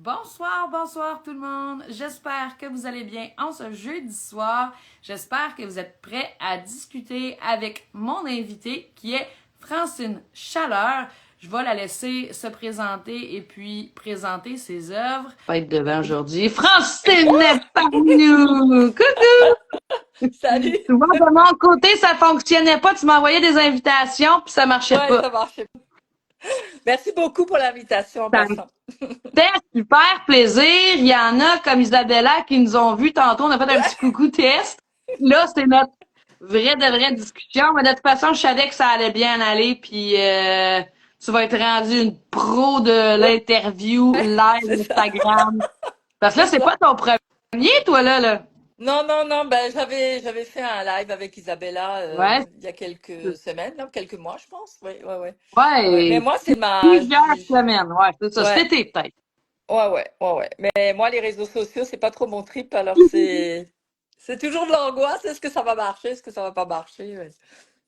Bonsoir, bonsoir tout le monde. J'espère que vous allez bien en ce jeudi soir. J'espère que vous êtes prêts à discuter avec mon invité qui est Francine Chaleur. Je vais la laisser se présenter et puis présenter ses œuvres. Pas être devant aujourd'hui. Francine est parmi nous! Coucou! Salut! Tu vois, de mon côté, ça fonctionnait pas. Tu m'envoyais des invitations puis ça marchait Ouais, pas. ça marche. Merci beaucoup pour l'invitation en Ça passant. fait super plaisir. Il y en a comme Isabella qui nous ont vus tantôt. On a fait un petit Ouais, coucou test. Là, c'est notre vraie discussion. Mais de toute façon, je savais que ça allait bien aller. Puis tu vas être rendu une pro de l'interview live c'est ça, Instagram. Parce que là, c'est c'est ça. pas ton premier, toi, là. Non, non, non, ben j'avais fait un live avec Isabella Ouais. il y a quelques semaines, là, quelques mois, je pense. Ouais, ouais, ouais. Ouais. Mais Ouais. moi, c'est ma. Plusieurs semaines. Ouais, c'est ça. Ouais, Cet été, peut-être. ouais, ouais, ouais, ouais. Mais moi, les réseaux sociaux, c'est pas trop mon trip, alors c'est toujours de l'angoisse. Est-ce que ça va marcher? Est-ce que ça va pas marcher? Ouais.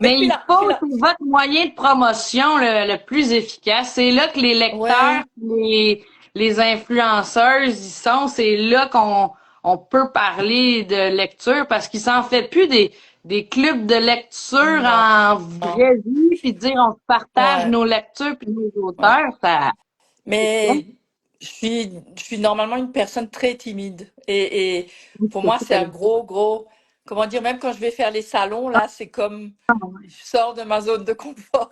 Mais Mais il je suis faut, là. c'est votre moyen de promotion le plus efficace. C'est là que les lecteurs, Ouais, les influenceuses, ils sont. C'est là qu'on peut parler de lecture parce qu'ils s'en fait plus des clubs de lecture non, en non. vraie vie, puis dire on se partage Ouais, nos lectures puis nos ouais. auteurs, ça. Mais je suis normalement une personne très timide. Et pour moi, c'est un gros, comment dire, même quand je vais faire les salons, là, c'est comme, je sors de ma zone de confort.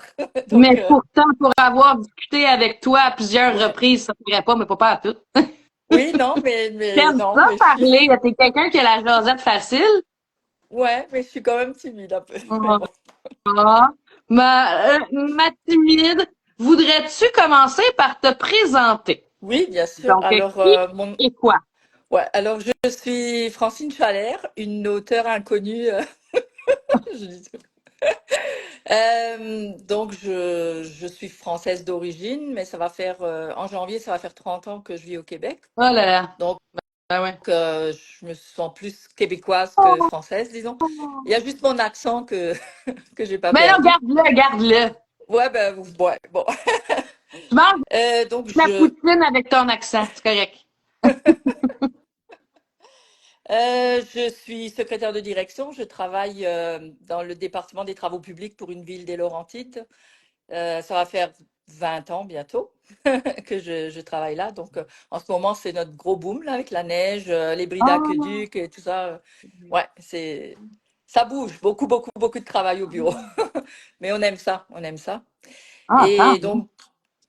Mais Donc, pourtant, pour avoir discuté avec toi à plusieurs ouais. reprises, ça ne ferait pas, mais pas à tout. Oui, non, mais T'aimes non, ça mais parler? T'es quelqu'un qui a la jasette facile? ouais, mais je suis quand même timide un peu. Mais Ah, bon. ma timide, voudrais-tu commencer par te présenter? Oui, bien sûr. Donc, Alors, qui et quoi? ouais, alors je suis Francine Chalère, une auteure inconnue. Je dis tout. Donc, je suis française d'origine, mais ça va faire, en janvier, ça va faire 30 ans que je vis au Québec. Oh là là. Donc, Ben ouais. je me sens plus québécoise que Oh. française, disons. Il y a juste mon accent que, que j'ai pas Mais non, perdu. garde-le, garde-le. Ouais, ben, ouais, bon. Tu manges Donc, de la poutine avec ton accent, c'est correct. je suis secrétaire de direction. Je travaille dans le département des travaux publics pour une ville des Laurentides. Ça va faire 20 ans bientôt que je travaille là. Donc, en ce moment, c'est notre gros boom là, avec la neige, les bris Ah, d'aqueduc et tout ça. Ouais, ça bouge. Beaucoup, beaucoup, beaucoup de travail au bureau. Mais on aime ça, on aime ça. tant Et mieux. donc,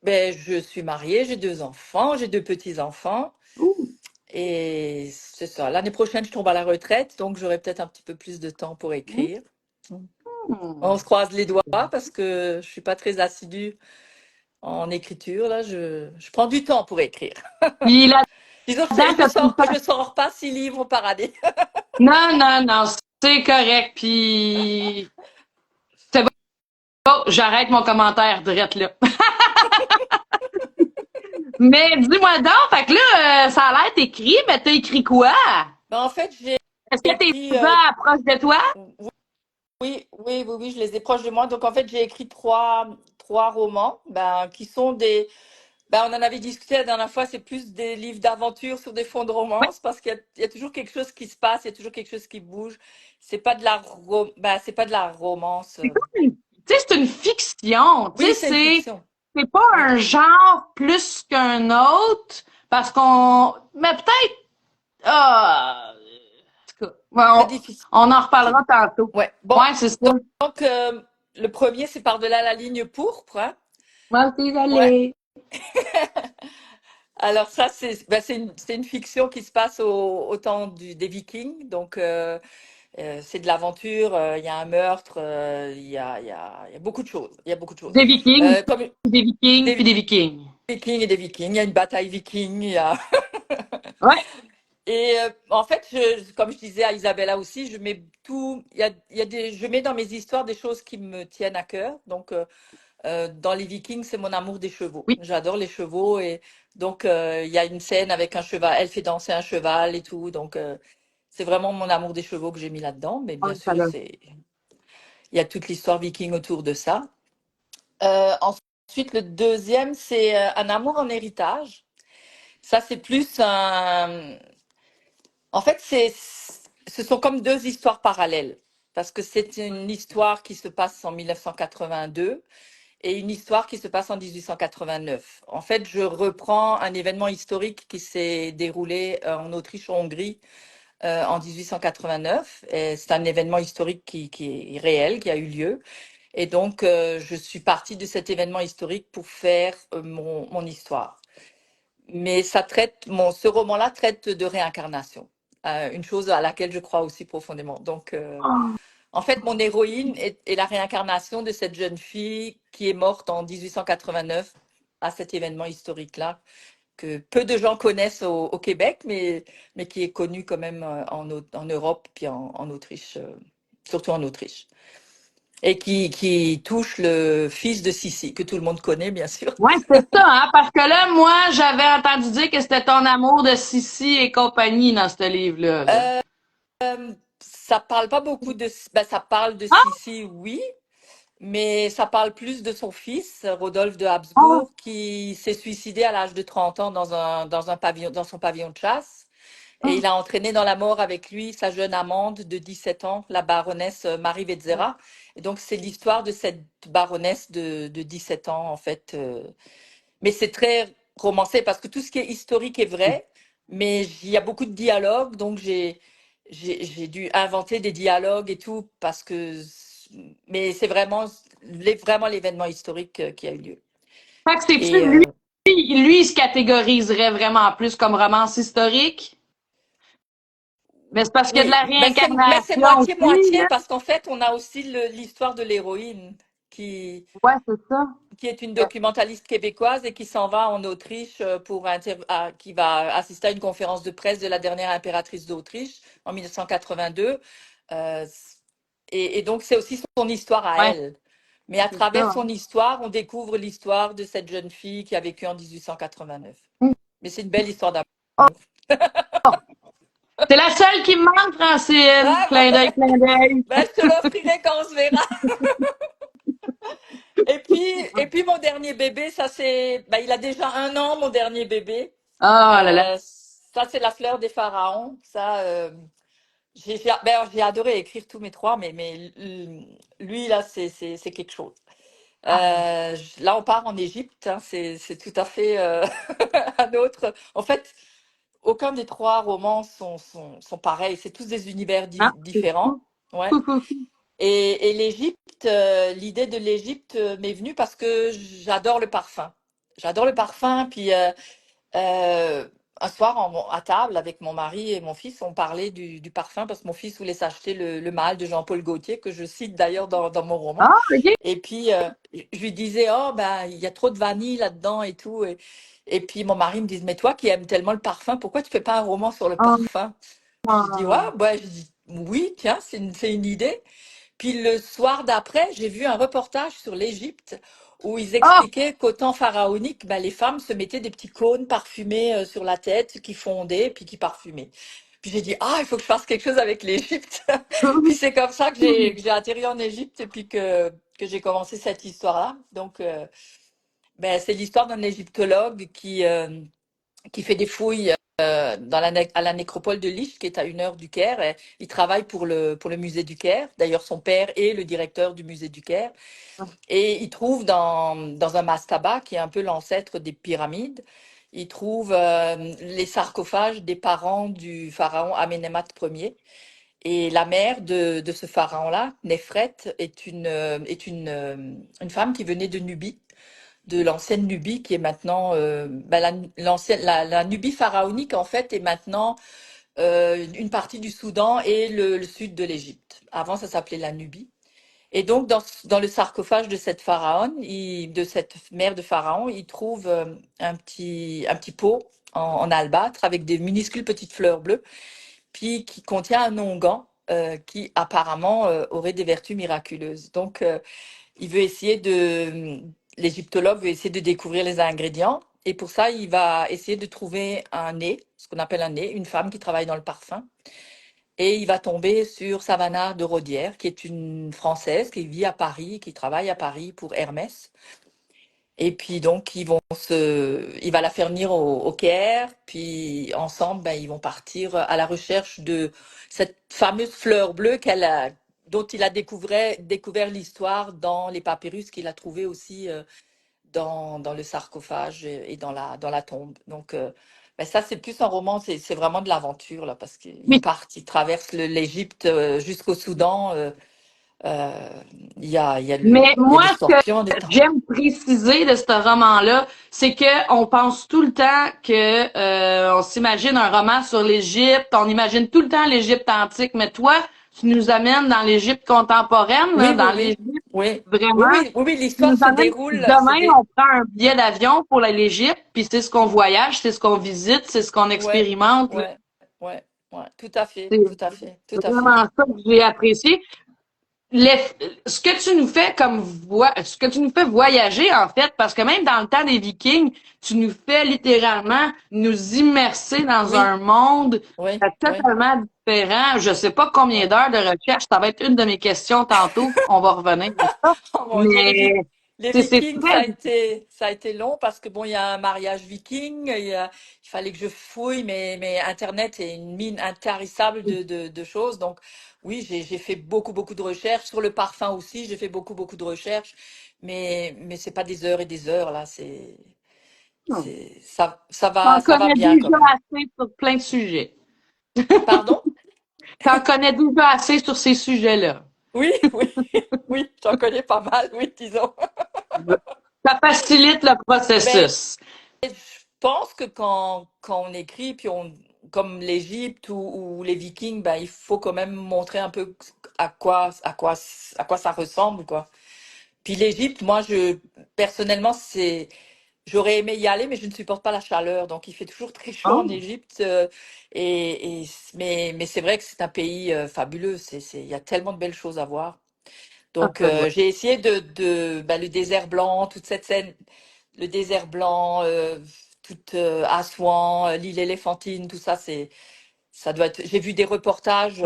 ben, je suis mariée, j'ai 2 enfants, j'ai 2 petits-enfants. Ouh. Et c'est ça. L'année prochaine, je tombe à la retraite, donc j'aurai peut-être un petit peu plus de temps pour écrire. On Hmm. se croise les doigts parce que je suis pas très assidue en écriture. Là, je prends du temps pour écrire. Puis Disons, là-dedans, t'as tout le temps. je sors pas 6 livres par année. Non, non, non, c'est correct. Puis c'est bon, j'arrête mon commentaire direct là. Mais dis-moi donc, fait que là, ça a l'air écrit, mais t'as écrit quoi? Mais en fait, j'ai Est-ce que tes écrit, ans proches de toi? oui, oui, oui, oui, je les ai proches de moi. Donc, en fait, j'ai écrit trois romans, ben, qui sont des. Ben, on en avait discuté la dernière fois, c'est plus des livres d'aventure sur des fonds de Oui, romance parce qu'il y a toujours quelque chose qui se passe, il y a toujours quelque chose qui bouge. C'est pas de la romance. c'est comme une, tu sais, c'est une fiction. Tu sais, Oui, c'est une fiction. c'est pas Oui. un genre plus qu'un autre, parce qu'on, mais peut-être, en tout cas, ouais, Très difficile. on en reparlera tantôt. Ouais. Bon, Ouais, c'est ça. donc, le premier, c'est Par-delà la ligne pourpre, hein. Moi aussi, Ouais. j'allais. Alors ça, c'est une fiction qui se passe au temps des Vikings. Donc, c'est de l'aventure, il y a un meurtre, il y a beaucoup de choses. Il y a beaucoup de choses. Des Vikings, Comme des Vikings, puis des des Vikings. Vikings et des Vikings, il y a une bataille viking. Ouais, Et en fait, comme je disais à Isabella aussi, je mets tout. Je mets dans mes histoires des choses qui me tiennent à cœur. Donc, dans les Vikings, c'est mon amour des chevaux. oui. J'adore les chevaux et donc il y a une scène avec un cheval. Elle fait danser un cheval et tout. Donc, c'est vraiment mon amour des chevaux que j'ai mis là-dedans. Mais bien Ouais, ça sûr, l'a. il y a toute l'histoire viking autour de ça. Ensuite, le deuxième, c'est Un amour en héritage. Ça, c'est plus un. En fait, ce sont comme deux histoires parallèles. Parce que c'est une histoire qui se passe en 1982 et une histoire qui se passe en 1889. En fait, je reprends un événement historique qui s'est déroulé en Autriche-Hongrie en 1889. Et c'est un événement historique qui est réel, qui a eu lieu. Et donc, je suis partie de cet événement historique pour faire mon histoire. Mais ce roman-là traite de réincarnation, une chose à laquelle je crois aussi profondément. Donc, en fait, mon héroïne est la réincarnation de cette jeune fille qui est morte en 1889 à cet événement historique-là, que peu de gens connaissent au Québec, mais qui est connu quand même en Europe, puis en Autriche, surtout en Autriche. Et qui touche le fils de Sissi, que tout le monde connaît, bien sûr. Ouais, c'est ça, hein, parce que là, moi, j'avais entendu dire que c'était ton amour de Sissi et compagnie dans ce livre-là, là. Ça parle pas beaucoup ben, ça parle de Ah! Sissi, oui, mais ça parle plus de son fils, Rodolphe de Ah! Habsbourg, qui s'est suicidé à l'âge de 30 ans dans un pavillon, dans son pavillon de chasse. Et Ah! il a entraîné dans la mort avec lui sa jeune amante de 17 ans, la baronesse Marie Vetzera. Et donc, c'est l'histoire de cette baronesse de 17 ans, en fait. Mais c'est très romancé parce que tout ce qui est historique est vrai, mais il y a beaucoup de dialogues, donc j'ai dû inventer des dialogues et tout parce que. Mais c'est vraiment, vraiment l'événement historique qui a eu lieu. Fait que c'est-tu Et lui, lui, il se catégoriserait vraiment plus comme romance historique? Mais c'est parce qu'il y a de oui, la mais c'est réincarnation aussi, moitié-moitié là. parce qu'en fait, on a aussi l'histoire de l'héroïne Ouais, c'est ça. qui est une documentaliste québécoise et qui s'en va en Autriche qui va assister à une conférence de presse de la dernière impératrice d'Autriche en 1982. Euh, et donc, c'est aussi son histoire à Ouais, elle. Mais à c'est ça, travers hein. son histoire, on découvre l'histoire de cette jeune fille qui a vécu en 1889. Mais c'est une belle histoire d'amour. C'est la seule qui me manque, Francine. Ah, Clin d'œil, clin d'œil. ben, je te l'offrirai quand on se verra. Et puis mon dernier bébé, ça c'est, ben, il a déjà 1 an, mon dernier bébé. Ah là là. Ça c'est La fleur des pharaons. Ça, j'ai adoré écrire tous mes trois, mais lui là, c'est quelque chose. Là, on part en Égypte, hein, c'est tout à fait un autre. En fait, aucun des trois romans sont pareils. C'est tous des univers Ah, c'est différents. fou. Ouais. Fou, fou, fou. Et l'Égypte, l'idée de l'Égypte m'est venue parce que j'adore le parfum. J'adore le parfum. Puis euh, un soir, à table avec mon mari et mon fils, on parlait du parfum parce que mon fils voulait s'acheter le mâle de Jean-Paul Gaultier, que je cite d'ailleurs dans mon roman. Ah, OK. Et puis, je lui disais, oh, ben, il y a trop de vanille là-dedans et tout. Et puis, mon mari me dit, mais toi qui aimes tellement le parfum, pourquoi tu fais pas un roman sur le Ah, parfum? Puis je dis, ouais, ah. bah, je dis, oui, tiens, c'est une idée. Puis le soir d'après, j'ai vu un reportage sur l'Égypte où ils Ah! expliquaient qu'au temps pharaonique, ben, les femmes se mettaient des petits cônes parfumés sur la tête qui fondaient puis qui parfumaient. Puis j'ai dit, ah, il faut que je fasse quelque chose avec l'Égypte. Puis c'est comme ça que j'ai atterri en Égypte et puis que j'ai commencé cette histoire-là. Donc, ben, c'est l'histoire d'un égyptologue qui fait des fouilles à la nécropole de Lich, qui est à 1 heure du Caire. Et il travaille pour le musée du Caire. D'ailleurs, son père est le directeur du musée du Caire. Et il trouve dans un mastaba, qui est un peu l'ancêtre des pyramides, il trouve les sarcophages des parents du pharaon Amenemhat Ier. Et la mère de ce pharaon-là, Nefret, est une femme qui venait de Nubie, de l'ancienne Nubie, qui est maintenant ben, la Nubie pharaonique en fait est maintenant une partie du Soudan et le sud de l'Égypte. Avant, ça s'appelait la Nubie. Et donc, dans le sarcophage de cette pharaon, de cette mère de pharaon, il trouve un petit pot en albâtre avec des minuscules petites fleurs bleues, puis qui contient un onguent qui apparemment aurait des vertus miraculeuses. Donc, il veut essayer l'égyptologue veut essayer de découvrir les ingrédients. Et pour ça, il va essayer de trouver un nez, ce qu'on appelle un nez, une femme qui travaille dans le parfum. Et il va tomber sur Savannah de Rodière, qui est une Française qui vit à Paris, qui travaille à Paris pour Hermès. Et puis donc il va la faire venir au Caire, puis ensemble, ben, ils vont partir à la recherche de cette fameuse fleur bleue dont il a découvert l'histoire dans les papyrus qu'il a trouvé aussi dans le sarcophage et dans la tombe. Donc ben ça c'est plus un roman, c'est vraiment de l'aventure là, parce qu'ils Mais partent, ils traversent l'Égypte jusqu'au Soudan. Euh, Mais il y a moi, des ce que scorpions, des temps. j'aime préciser de ce roman-là, c'est que on pense tout le temps que on s'imagine un roman sur l'Égypte, on imagine tout le temps l'Égypte antique, mais toi, tu nous amènes dans l'Égypte contemporaine, là, Oui, oui, dans oui. l'Égypte Oui, oui, vraiment. oui, oui, oui, Tu nous l'histoire se amènes, déroule. demain, on prend un billet d'avion pour l'Égypte, puis c'est ce qu'on voyage, c'est ce qu'on visite, c'est ce qu'on Ouais, expérimente, là. ouais, ouais, ouais. Tout à fait, C'est tout à fait, tout à fait. vraiment ça que j'ai apprécié. Ce que tu nous fais ce que tu nous fais voyager en fait, parce que même dans le temps des Vikings, tu nous fais littéralement nous immerser dans un Oui, monde oui, oui, totalement différent. Je sais pas combien ouais. d'heures de recherche, ça va être une de mes questions tantôt. On va revenir à ça, Oh mon Dieu, mais les c'est Vikings, très ça a été long parce que bon, il y a un mariage viking, il fallait que je fouille, mais Internet est une mine intarissable de choses. Donc oui, j'ai fait beaucoup de recherches sur le parfum aussi. J'ai fait beaucoup de recherches, mais c'est pas des heures et des heures là. T'en Ça va connais bien quand déjà même. assez sur plein de sujets. Pardon? T'en connais déjà assez sur ces sujets-là. Oui, oui, oui, j'en connais pas mal, oui, disons. Ça facilite le Ben, processus. je pense que quand on écrit, comme l'Égypte ou les Vikings, ben, il faut quand même montrer un peu à quoi ça ressemble, quoi. Puis l'Égypte, personnellement, j'aurais aimé y aller, mais je ne supporte pas la chaleur, donc il fait toujours très chaud en Oh, Égypte. Mais c'est vrai que c'est un pays fabuleux. Il y a tellement de belles choses à voir. ça Donc, se voit. j'ai essayé le désert blanc, toute cette scène, le désert blanc, toute Assouan, l'île éléphantine, tout ça, ça doit être. J'ai vu des reportages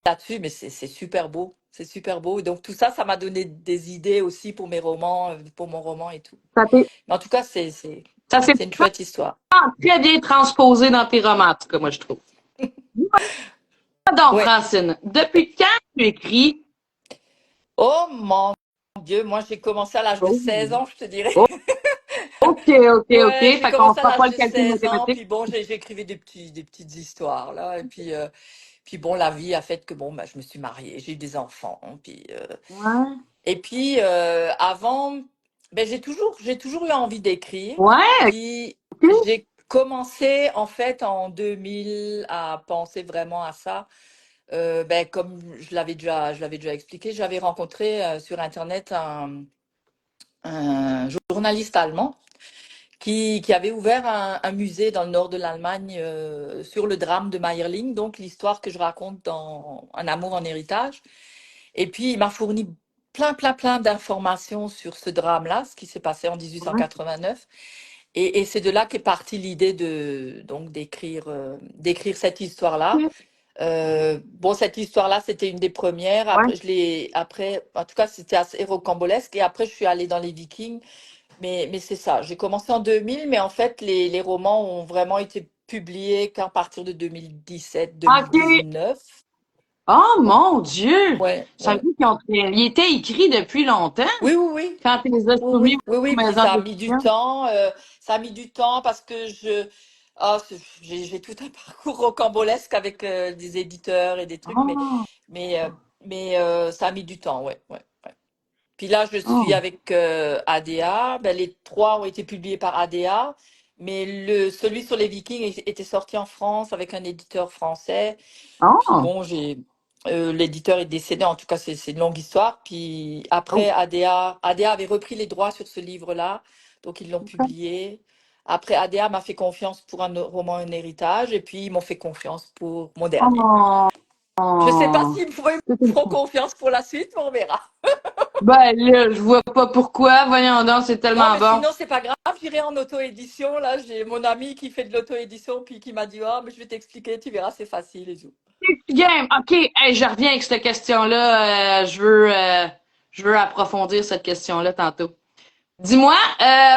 là-dessus, mais c'est super beau, c'est super beau. Et donc tout ça, ça m'a donné des idées aussi pour mes romans, pour mon roman et tout. Ça s'est Mais en tout cas, ça s'est c'est une chouette histoire. très bien transposé dans tes romans, en tout cas, moi, je trouve. Donc, Ouais. Francine, depuis quand tu écris? Oh mon Dieu, moi j'ai commencé à l'âge de Oh, 16 ans, je te dirais. oh, OK, OK, OK. Ouais, j'ai Fait qu'on commencé à fera pas l'âge le de calcul 16 ans, mathématique. puis bon, j'écrivais des petites histoires là, et puis bon, la vie a fait que bon, bah, je me suis mariée, j'ai eu des enfants, Ouais. et puis avant, ben j'ai toujours eu envie d'écrire, Ouais, puis OK. j'ai commencé en fait en 2000 à penser vraiment à ça. Ben, comme je l'avais déjà expliqué, j'avais rencontré sur Internet un journaliste allemand qui avait ouvert un musée dans le nord de l'Allemagne sur le drame de Mayerling, donc l'histoire que je raconte dans Un amour en héritage. Et puis, il m'a fourni plein d'informations sur ce drame-là, ce qui s'est passé en Ouais, 1889. Et c'est de là qu'est partie l'idée donc d'écrire cette histoire-là. OK. Bon, cette histoire-là, c'était une des premières. Ouais. Après, en tout cas, c'était assez rocambolesque. Et après, je suis allée dans les Vikings. Mais c'est ça. J'ai commencé en 2000, mais en fait, les romans ont vraiment été publiés qu'à partir de 2017, OK. 2019. Oh, mon Dieu! Ouais, Ça veut ouais. dire ils étaient écrits depuis longtemps Oui, oui, oui. quand tu les as Oui, soumis oui, oui, aux oui. Puis maisons ça a mis du d'édition. temps. Ça a mis du temps parce que j'ai tout un parcours rocambolesque avec des éditeurs et des trucs, Oh, mais, euh, ça a mis du temps, ouais, ouais. Puis là, je suis oh, avec ADA. Ben, les trois ont été publiés par ADA, mais celui sur les Vikings était sorti en France avec un éditeur français. Puis oh, bon, l'éditeur est décédé. En tout cas, c'est une longue histoire. Puis après, oh. ADA avait repris les droits sur ce livre-là, donc ils l'ont OK. publié. Après, ADA m'a fait confiance pour un roman, un héritage, et puis ils m'ont fait confiance pour mon dernier. Oh, Je sais pas oh. s'ils C'est me une feront confiance pour la suite, mais on verra. Ben là, je vois pas pourquoi. Voyons donc, c'est Non, tellement mais bon. sinon, c'est pas grave, j'irai en auto-édition. Là, j'ai mon ami qui fait de l'auto-édition, puis qui m'a dit, ah, mais je vais t'expliquer, tu verras, c'est facile et tout. Game. OK. Hey, je reviens avec cette question-là. Je veux approfondir cette question-là tantôt. Dis-moi,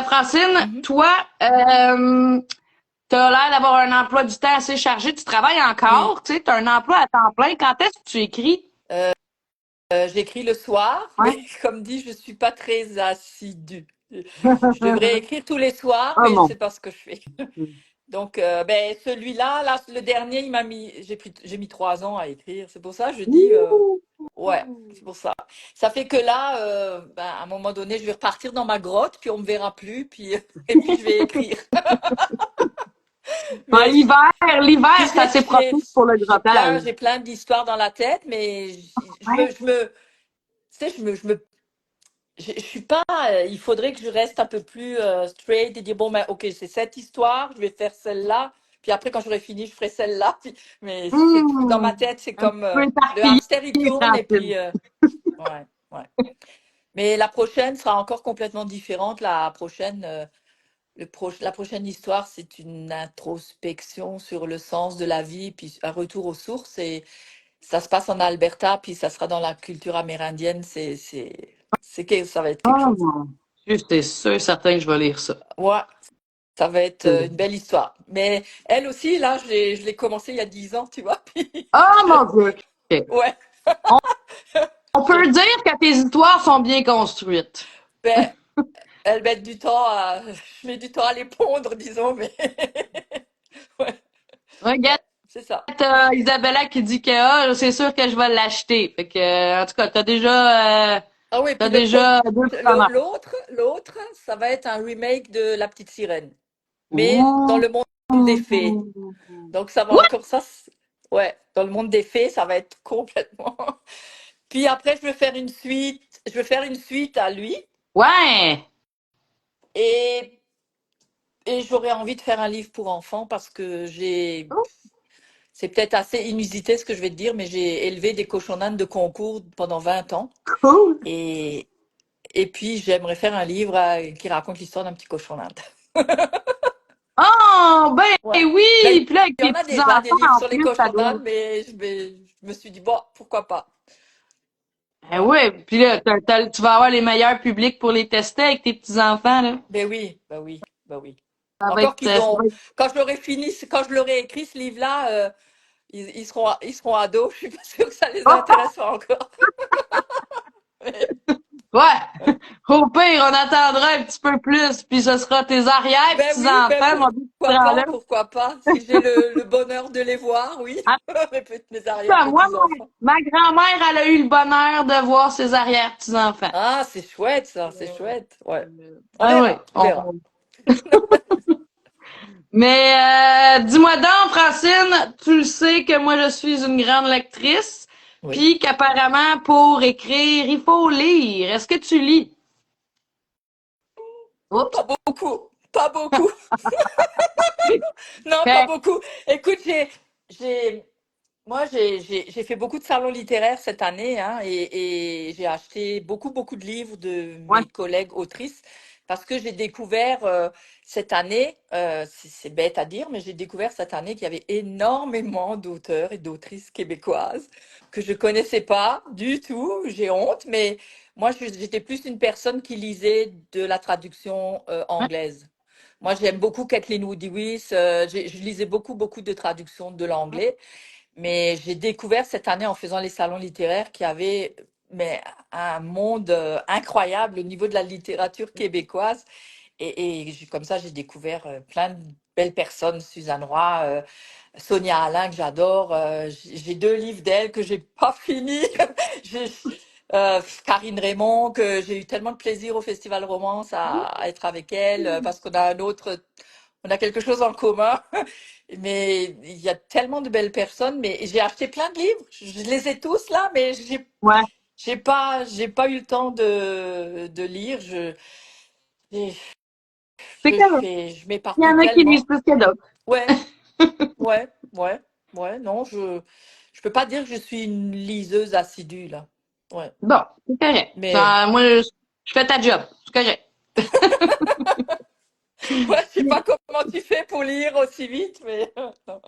Francine, Mhm. toi, t'as l'air d'avoir un emploi du temps assez chargé. Tu travailles Oui. encore, tu sais, t'as un emploi à temps plein. Quand est-ce que tu écris? J'écris le soir, Ouais. mais comme dit, je suis pas très assidue. Je devrais écrire tous les soirs, Oh mais mon c'est pas ce que je fais. Dieu. Donc, ben, celui-là, là, le dernier, j'ai mis 3 ans à écrire. C'est pour ça que je dis, Ouh! ouais, c'est pour ça. Ça fait que là, ben, à un moment donné, je vais repartir dans ma grotte, puis on me verra plus, puis et puis je vais écrire. Ouais, Mais l'hiver, puis c'est assez propice pour le grottage. j'ai plein d'histoires dans la tête, mais Ouais. tu sais, je suis pas. Il faudrait que je reste un peu plus straight et dire bon, ben, ok, c'est cette histoire, je vais faire celle-là. Puis après, quand j'aurai fini, je ferai celle-là. Mais dans ma tête, c'est Un comme petit peu le éparpillé, hamster, il tourne et Francine. puis ouais, ouais. Mais la prochaine sera encore complètement différente. La prochaine, la prochaine histoire, c'est une introspection sur le sens de la vie, puis un retour aux sources. Et ça se passe en Alberta, puis ça sera dans la culture amérindienne. Ça va être quelque Oh chose. mon Dieu, c'est sûr, certain que je vais lire ça. Ouais, ça va être une belle histoire. Mais elle aussi, là, je l'ai commencé il y a 10 ans, tu vois. Puis Oh mon Dieu. OK. ouais, On, on je, peut dire que tes histoires sont bien construites. ben, elle met du temps je mets du temps à les pondre, disons, mais ouais, Regarde, ouais, c'est ça. Isabella qui dit que ah, c'est sûr que je vais l'acheter. Fait que, en tout cas, Ah oui, puis t'as déjà deux preneurs. l'autre, ça va être un remake de La Petite Sirène, mais dans Ouh. le monde des fées. Donc ça va What? encore ouais, dans le monde des fées, ça va être complètement. Puis après, je vais faire une suite à lui Ouais. et j'aurais envie de faire un livre pour enfants parce que c'est peut-être assez inusité ce que je vais te dire, mais j'ai élevé des cochons d'Inde de concours pendant 20 ans Cool. et puis j'aimerais faire un livre qui raconte l'histoire d'un petit cochon d'Inde. Oh, ben Ouais. Ben, oui! Puis là, avec il y tes en a déjà des petits-enfants, livres en sur les plus, ça cochons doit... d'Inde, mais je me suis dit, bon, pourquoi pas. Ben Ouais. ouais, puis là, tu vas avoir les meilleurs publics pour les tester avec tes petits-enfants, là. Ben oui, ben oui, ben oui. Ça va Encore être... qu'ils ça ont, va être... quand je l'aurai écrit, ce livre-là, ils seront ados. Je suis pas sûre que ça les intéressera encore. Ouais! Au pire, on attendra un petit peu plus, puis ce sera tes Ben oui, ben arrière-petits-enfants, mon petit là. pourquoi pas. Si j'ai le bonheur de les voir, oui. En Mes tout cas, moi, arrière-petits-enfants. ma grand-mère, elle a eu le bonheur de voir ses arrière-petits-enfants. Ah, c'est chouette ça, c'est chouette. Ouais. Ah oui. On verra. Mais dis-moi donc, Francine, tu le sais que moi je suis une grande lectrice, Oui. puis qu'apparemment pour écrire, il faut lire. Est-ce que tu lis? Oups. Pas beaucoup, pas beaucoup. Non, pas Fait- beaucoup. Écoute, j'ai, j'ai fait beaucoup de salons littéraires cette année, hein, et j'ai acheté beaucoup de livres de ouais, mes collègues autrices parce que j'ai découvert cette année, c'est bête à dire, mais j'ai découvert cette année qu'il y avait énormément d'auteurs et d'autrices québécoises que je connaissais pas du tout. J'ai honte, mais moi, j'étais plus une personne qui lisait de la traduction ouais, anglaise. Moi, j'aime beaucoup Kathleen Woody-Lewis. Je lisais beaucoup de traductions de l'anglais. Mais j'ai découvert cette année en faisant les salons littéraires qu'il y avait mais, un monde incroyable au niveau de la littérature québécoise. Comme ça, j'ai découvert plein de belles personnes. Suzanne Roy, Sonia Alain, que j'adore. J'ai 2 livres d'elle que j'ai pas fini. J'ai, Karine Raymond, que j'ai eu tellement de plaisir au Festival Romance à être avec elle, parce qu'on a on a quelque chose en commun. Mais il y a tellement de belles personnes. Mais j'ai acheté plein de livres. Je les ai tous là, mais ouais. j'ai pas eu le temps de lire. C'est correct. Je Il y m'éparpille en a qui lisent tellement. plus que d'autres. Ouais, ouais, ouais. Non, je peux pas dire que je suis une liseuse assidue là. Ouais, Bon, c'est correct. mais Moi, je fais ta job. C'est correct. ouais, je sais pas comment tu fais pour lire aussi vite, mais non.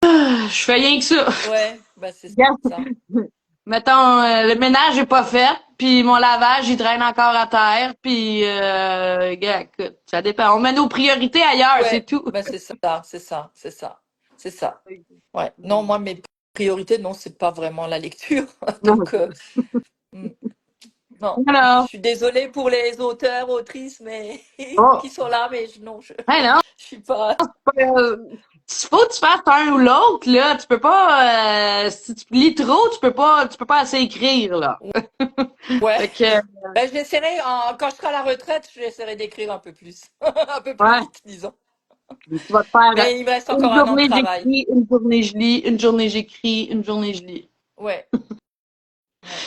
Je fais rien que ça. Ouais, bah c'est Regarde, ça. Mettons, le ménage est pas fait, puis mon lavage, il traîne encore à terre, puis gars, écoute, ça dépend. On met nos priorités ailleurs, c'est Ouais, tout. ben c'est ça, c'est ça, c'est ça, c'est ça. Ouais. Non, moi, mes priorités, non, c'est pas vraiment la lecture. Donc, mm, non. Je Alors, suis désolée pour les auteurs, autrices, mais qui oh, sont là, mais non, hey non, je suis pas. euh, faut que tu fasses un ou l'autre, là. Tu peux pas, si tu lis trop, tu peux pas assez écrire, là. Ouais. Fait que, Ben, j'essaierai, quand je serai à la retraite, j'essaierai d'écrire un peu plus. Un peu plus ouais, vite, disons. tu vas te faire Mais il me reste une encore un an de journée travail. j'écris, une journée je lis, une journée j'écris, une journée je lis. Ouais, ouais,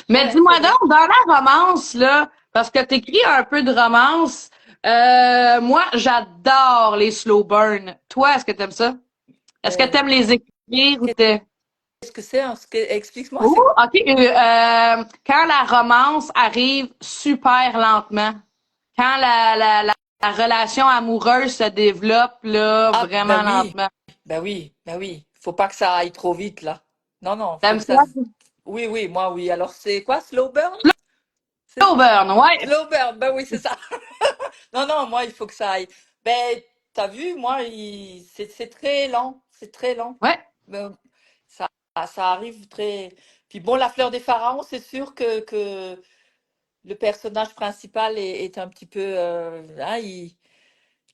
Mais ouais, c'est dis-moi vrai. donc, dans la romance, là, parce que t'écris un peu de romance, moi, j'adore les slow burn. Toi, est-ce que t'aimes ça? Est-ce que Euh, t'aimes les écrire ou t'es... Qu'est-ce que c'est? Hein? Explique-moi, Oh, c'est quoi? OK. Quand la romance arrive super lentement, quand la relation amoureuse se développe, là, Ah, vraiment lentement. ben oui, ben oui. Faut pas que ça aille trop vite, là. Non, non, faut T'aimes que ça? ça. Oui, oui, moi, oui. Alors, c'est quoi, slow burn? C'est Slow burn, ouais. slow burn, ben oui, c'est ça. Non, non, moi, il faut que ça aille. Ben, t'as vu, moi, c'est très lent. C'est très lent. Ouais. Ben, ça, ça arrive très. Puis bon, la fleur des pharaons, c'est sûr que le personnage principal est un petit peu. Hein,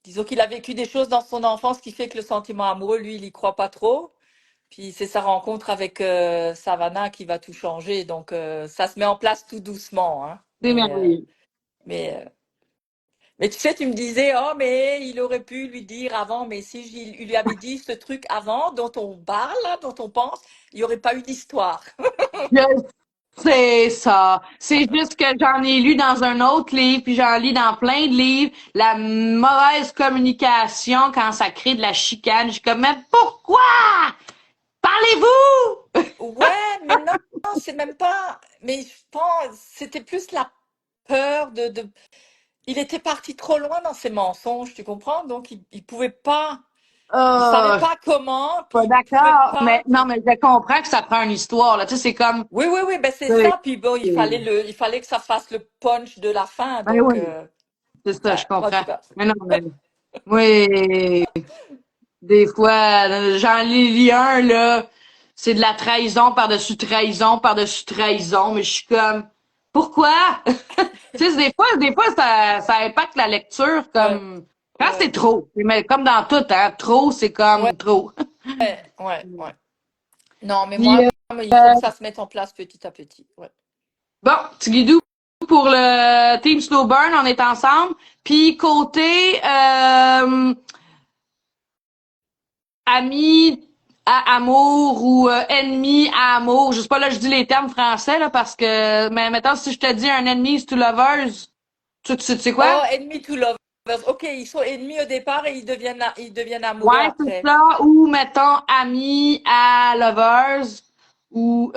disons qu'il a vécu des choses dans son enfance qui fait que le sentiment amoureux, lui, il y croit pas trop. Puis c'est sa rencontre avec Savannah qui va tout changer. Donc ça se met en place tout doucement. Hein. C'est merveilleux. Mais, euh, mais tu sais, tu me disais, oh, mais il aurait pu lui dire avant, mais si il lui avait dit ce truc avant dont on parle, là, dont on pense, il n'y aurait pas eu d'histoire. Je C'est ça. C'est juste que j'en ai lu dans un autre livre, puis j'en lis dans plein de livres. La mauvaise communication quand ça crée de la chicane. Je suis comme, mais pourquoi? Parlez-vous! Ouais, mais non, c'est même pas. Mais je pense, c'était plus la peur de. Il était parti trop loin dans ses mensonges, tu comprends? Donc il pouvait pas. Il savait Je suis pas comment, puis pas il pouvait d'accord. Mais pas. non, Puis mais je comprends que ça prend une histoire, là. Tu sais, c'est comme, oui, oui, oui, ben c'est c'est- ça. Puis bon, il fallait que ça fasse le punch de la fin. ben Donc, oui, c'est ça, je en tout comprends. cas. Mais non, mais, oui, des fois, j'en lis un, là, c'est de la trahison par-dessus trahison par-dessus trahison, mais je suis comme, pourquoi? Tu sais, des fois, ça impacte la lecture Ouais, comme, quand c'est ouais, trop. Mais comme dans tout, hein, trop, c'est ouais, comme trop. ouais, ouais. Non, mais Puis, moi, il faut que ça se mette en place petit à petit. Ouais. bon, petit guidou pour le Team Slow Burn, on est ensemble. Puis, côté, ami à amour ou ennemi à amour. Je sais pas, là, je dis les termes français, là, parce que, mais mettons, si je te dis un ennemi to lovers, tu sais quoi? Oh, enemy to lovers. Ok, ils sont ennemis au départ et ils deviennent amoureux Ouais, c'est après. ça. Ou, mettons, ami à lovers. Ou,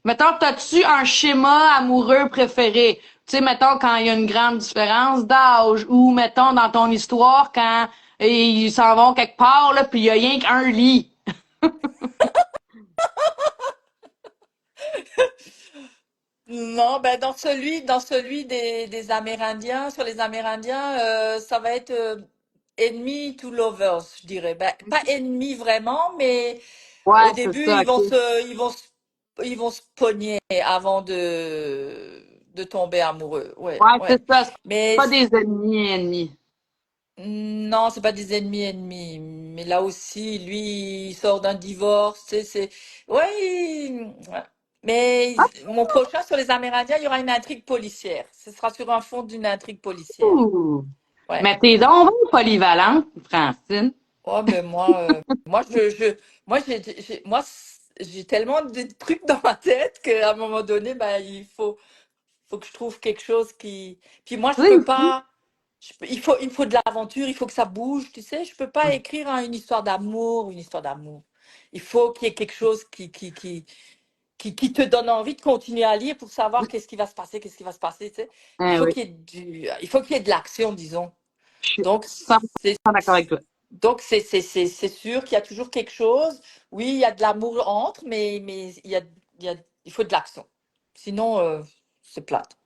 mettons, t'as-tu un schéma amoureux préféré? Tu sais, mettons, quand il y a une grande différence d'âge. Ou, mettons, dans ton histoire, quand ils s'en vont quelque part, là, puis il y a rien qu'un lit. Non, ben dans celui des Amérindiens, sur les Amérindiens, ça va être enemy to lovers, je dirais. Ben, pas ennemi vraiment, mais Ouais, au c'est début, ça, ok. ils vont se pogner avant de tomber amoureux. Ouais, Ouais, c'est ouais. ça. C'est Mais pas des ennemis ennemis. non, c'est pas des ennemis. Mais là aussi, lui, il sort d'un divorce. Ouais, ouais. Mais mon prochain sur les Amérindiens, il y aura une intrigue policière. Ce sera sur un fond d'une intrigue policière. Ouh. Ouais. Mais t'es donc bien polyvalente, Francine. Oh, mais moi, j'ai tellement de trucs dans ma tête qu'à un moment donné, ben, faut que je trouve quelque chose qui. Puis moi, je Oui, peux oui. pas. Il me faut de l'aventure, il faut que ça bouge, tu sais. Je peux pas écrire hein, une histoire d'amour, une histoire d'amour. Il faut qu'il y ait quelque chose qui te donne envie de continuer à lire pour savoir qu'est-ce qui va se passer, qu'est-ce qui va se passer, tu sais. Ah oui, Il faut qu'il y ait de l'action, disons. je suis Donc, 100% d'accord avec toi. donc c'est sûr qu'il y a toujours quelque chose. Oui, il y a de l'amour entre, mais il y a Il faut de l'action. Sinon, c'est plate.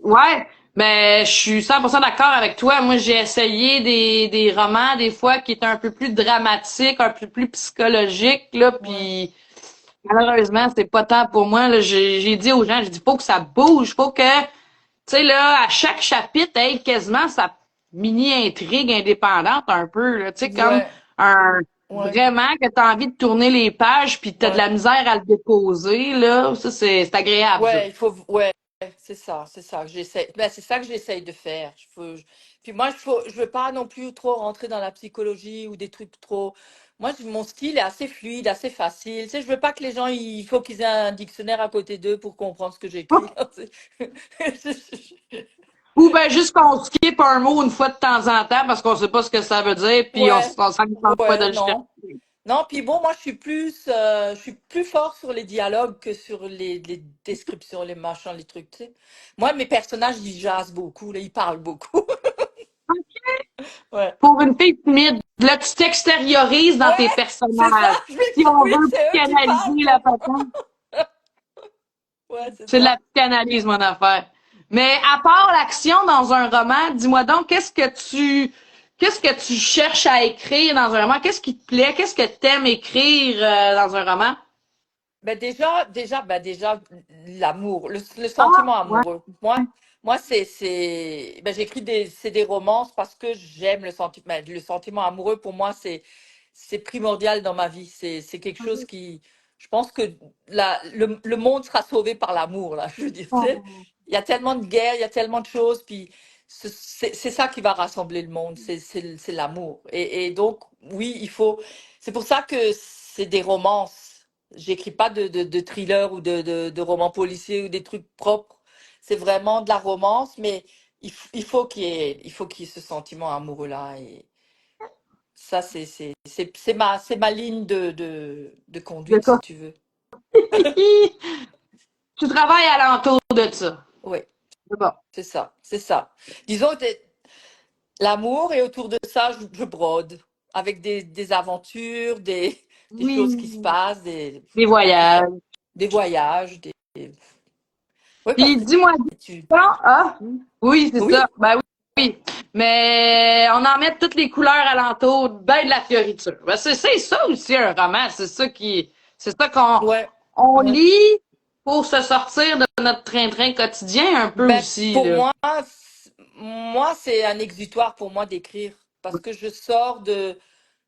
Ouais, mais je suis 100% d'accord avec toi. Moi, j'ai essayé des romans, des fois, qui étaient un peu plus dramatiques, un peu plus psychologiques, là, Ouais. puis malheureusement, c'est pas tant pour moi, là. J'ai dit aux gens, j'ai dit, faut que ça bouge, faut que, tu sais, là, à chaque chapitre, hey, quasiment sa mini-intrigue indépendante, un peu, là, tu sais, comme Ouais, un, ouais, vraiment que t'as envie de tourner les pages puis t'as de ouais. la misère à le déposer, là. Ça, c'est agréable, ça. Ouais, ouais, c'est ça que j'essaie. Ben, c'est ça que j'essaye de faire. Puis moi, je veux pas non plus trop rentrer dans la psychologie ou des trucs trop. Moi, mon style est assez fluide, assez facile. Tu sais, je veux pas que les gens, il faut qu'ils aient un dictionnaire à côté d'eux pour comprendre ce que j'écris. Ou ben juste qu'on skip un mot une fois de temps en temps parce qu'on sait pas ce que ça veut dire, puis Ouais, on s'en tente pas de ouais, le chercher. non. Non, puis bon, moi, je suis plus fort sur les dialogues que sur les descriptions, les machins, les trucs, tu sais. Moi, mes personnages, ils jasent beaucoup, là, ils parlent beaucoup. Ouais. Pour une fille timide, là, tu t'extériorises dans tes Ouais, c'est ça, personnages. Si on oui, veut c'est eux qui parlent psychanalyser la pour moi. patente, Ouais, c'est c'est de la ça. psychanalyse, mon affaire. Mais à part l'action dans un roman, dis-moi donc, qu'est-ce que tu cherches à écrire dans un roman? Qu'est-ce qui te plaît? Qu'est-ce que t'aimes écrire dans un roman? Ben déjà, l'amour, le Ah, sentiment ouais. amoureux. Moi, ben, j'écris c'est des romances parce que j'aime le sentiment amoureux. Pour moi, c'est primordial dans ma vie. C'est quelque chose qui, je pense que le monde sera sauvé par l'amour, là. Je veux dire, tu sais, Oh, il y a tellement de guerres, il y a tellement de choses, puis c'est ça qui va rassembler le monde, c'est l'amour. Et donc, oui, c'est pour ça que c'est des romances. J'écris pas de thriller ou de romans policiers ou des trucs propres. C'est vraiment de la romance, mais il faut qu'il y ait ce sentiment amoureux-là. Et ça, c'est ma ligne de conduite, si d'accord. tu veux. Tu travailles alentour de ça. Oui, C'est bon. c'est ça, c'est ça. Disons que l'amour et autour de ça, je brode avec des aventures, des choses qui se Oui. passent, Des c'est ça, voyages. des voyages, oui, parce Puis que dis-moi tu, donc, ah, oui, c'est ça. oui, Ben oui, oui. Mais on en met toutes les couleurs alentour, ben de la fioriture. Ben c'est ça aussi un roman. C'est ça ouais, on ouais. lit pour se sortir de notre train-train quotidien un peu Ben, aussi, pour là. moi, c'est un exutoire pour moi d'écrire parce que je sors de,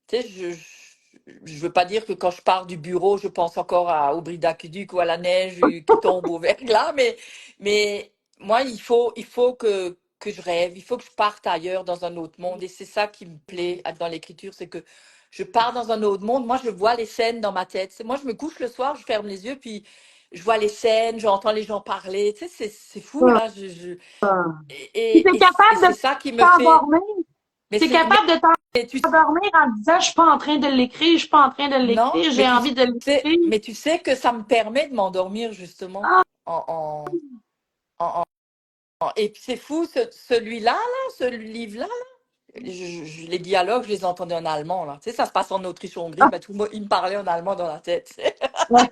tu sais, je veux pas dire que quand je pars du bureau, je pense encore au bris d'aqueduc ou à la neige qui tombe au verglas, mais moi, il faut que je rêve, il faut que je parte ailleurs dans un autre monde et c'est ça qui me plaît dans l'écriture, c'est que je pars dans un autre monde. Moi, je vois les scènes dans ma tête. Moi, je me couche le soir, je ferme les yeux, puis je vois les scènes, j'entends les gens parler. Tu sais, c'est fou, là. Puis t'es Et capable c'est de ça qui me fait. t'endormir. Mais T'es c'est, mais, capable de mais tu, t'endormir en te disant, je suis pas en train de l'écrire, je suis pas en train de non, l'écrire, j'ai envie de l'écrire. mais tu sais que ça me permet de m'endormir, justement. Ah, En, en, et puis c'est fou, celui-là, là, ce livre-là, là, les dialogues, je les entendais en allemand, là. Tu sais, ça se passe en Autriche-Hongrie, ah, ben, tout le monde, il me parlait en allemand dans la tête. ouais.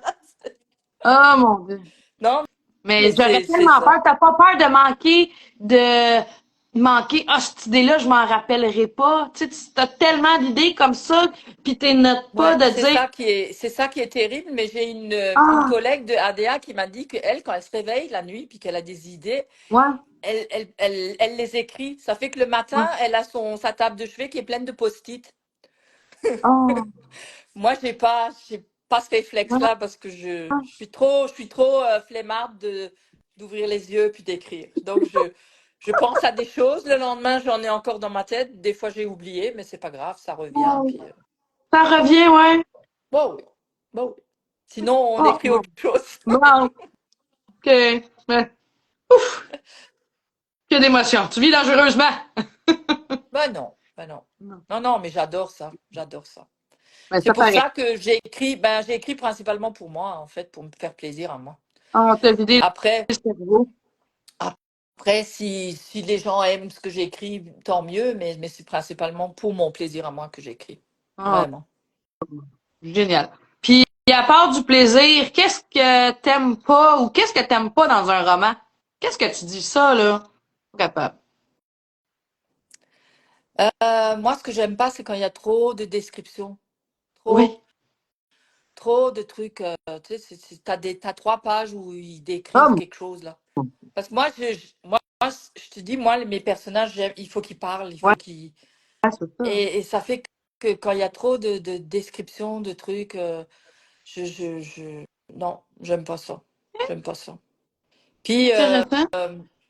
Oh mon Dieu. Non, Mais mais j'aurais c'est tellement peur. ça. T'as pas peur de manquer, ah, cette idée-là, je m'en rappellerai pas. Tu sais, t'as tellement d'idées comme ça, puis t'es notes pas Ouais, de dire, c'est ça qui est terrible, mais j'ai une ah, collègue de ADA qui m'a dit qu'elle, quand elle se réveille la nuit puis qu'elle a des idées, ouais, elle les écrit. Ça fait que le matin, ouais, elle a sa table de chevet qui est pleine de post-it. oh, Moi, j'ai pas ce ouais, réflexe-là parce que je suis trop flemmarde d'ouvrir les yeux puis d'écrire. Donc, je pense à des choses. Le lendemain, j'en ai encore dans ma tête. Des fois, j'ai oublié, mais c'est pas grave, ça revient. ouais. Puis, Ça revient, ouais. bon, oui. Bon, oui. Sinon, on Oh, écrit bon. autre chose. Bon, ok. Ouais. Ouf, que d'émotions. Tu vis dangereusement. Ben non, ben non. Non. Non, non, mais j'adore ça. J'adore ça. Mais C'est ça pour paraît. ça que j'ai écrit principalement pour moi, en fait, pour me faire plaisir à moi. On t'a vidé Après, le cerveau. après si les gens aiment ce que j'écris, tant mieux, mais c'est principalement pour mon plaisir à moi que j'écris. Oh, Vraiment. génial. à part du plaisir, qu'est-ce que t'aimes pas ou qu'est-ce que t'aimes pas dans un roman? Qu'est-ce que tu dis ça, là? Pas capable. Moi, ce que j'aime pas, c'est quand il y a trop de descriptions. Oui. Trop, trop de trucs. Tu sais, t'as 3 pages où ils décrivent Comme. quelque chose, là. Parce que je te dis, moi, mes personnages, il faut qu'ils parlent, il Ouais, faut qu'ils. c'est ça. Et ça fait que quand il y a trop de descriptions, de trucs, non, j'aime pas ça. J'aime pas ça. Puis, Intéressant.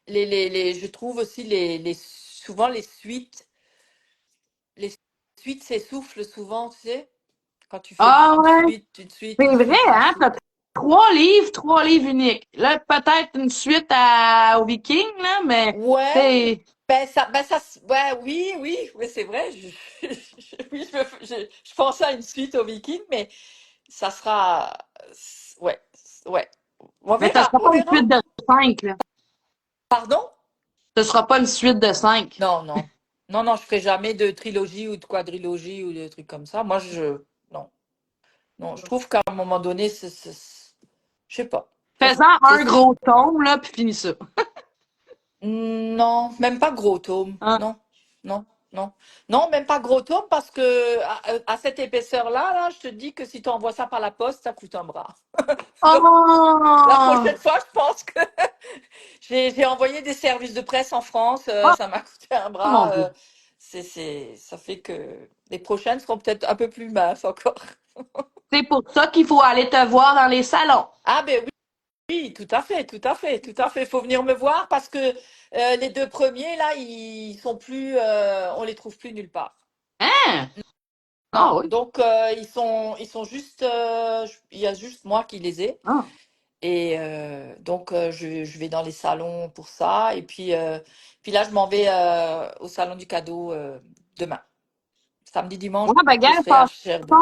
je trouve aussi souvent les suites s'essoufflent souvent, tu sais, quand tu fais Ah une ouais. suite, une suite, C'est une vrai, suite, une hein? T'as suite. 3 livres uniques. Là, peut-être une suite aux Vikings, là, mais Ouais, c'est. ouais, oui, oui, ouais, c'est vrai. Oui, je pensais à une suite aux Vikings, mais ça sera, ouais, ouais. On Mais ça verra, sera on pas une verra. suite de 5, là. Pardon? Ce sera pas une suite de 5. Non, non. Non, non, je ferai jamais de trilogie ou de quadrilogie ou de trucs comme ça. Non, non. Je trouve qu'à un moment donné, je sais pas. Fais-en un C'est- gros tome, là, puis finis ça. Non, même pas gros tome. Hein? Non, non, non. Non, même pas gros tome parce que à cette épaisseur-là, là, je te dis que si tu envoies ça par la poste, ça coûte un bras. Donc, la Oh! prochaine fois, je pense que j'ai envoyé des services de presse en France. Oh, Ça m'a coûté un mon bras. Dieu. Ça fait que les prochaines seront peut-être un peu plus minces encore. C'est pour ça qu'il faut aller te voir dans les salons. Ah ben oui, oui, tout à fait, tout à fait, tout à fait. Il faut venir me voir parce que les 2 premiers, là, ils sont plus, on les trouve plus nulle part. Hein? Ah Non, oui. donc ils sont juste, il y a juste moi qui les ai. Ah. Et donc je vais dans les salons pour ça. Et puis là, je m'en vais au salon du cadeau demain. Samedi, dimanche, Ouais, ben, je gars, serai à Sherbrooke.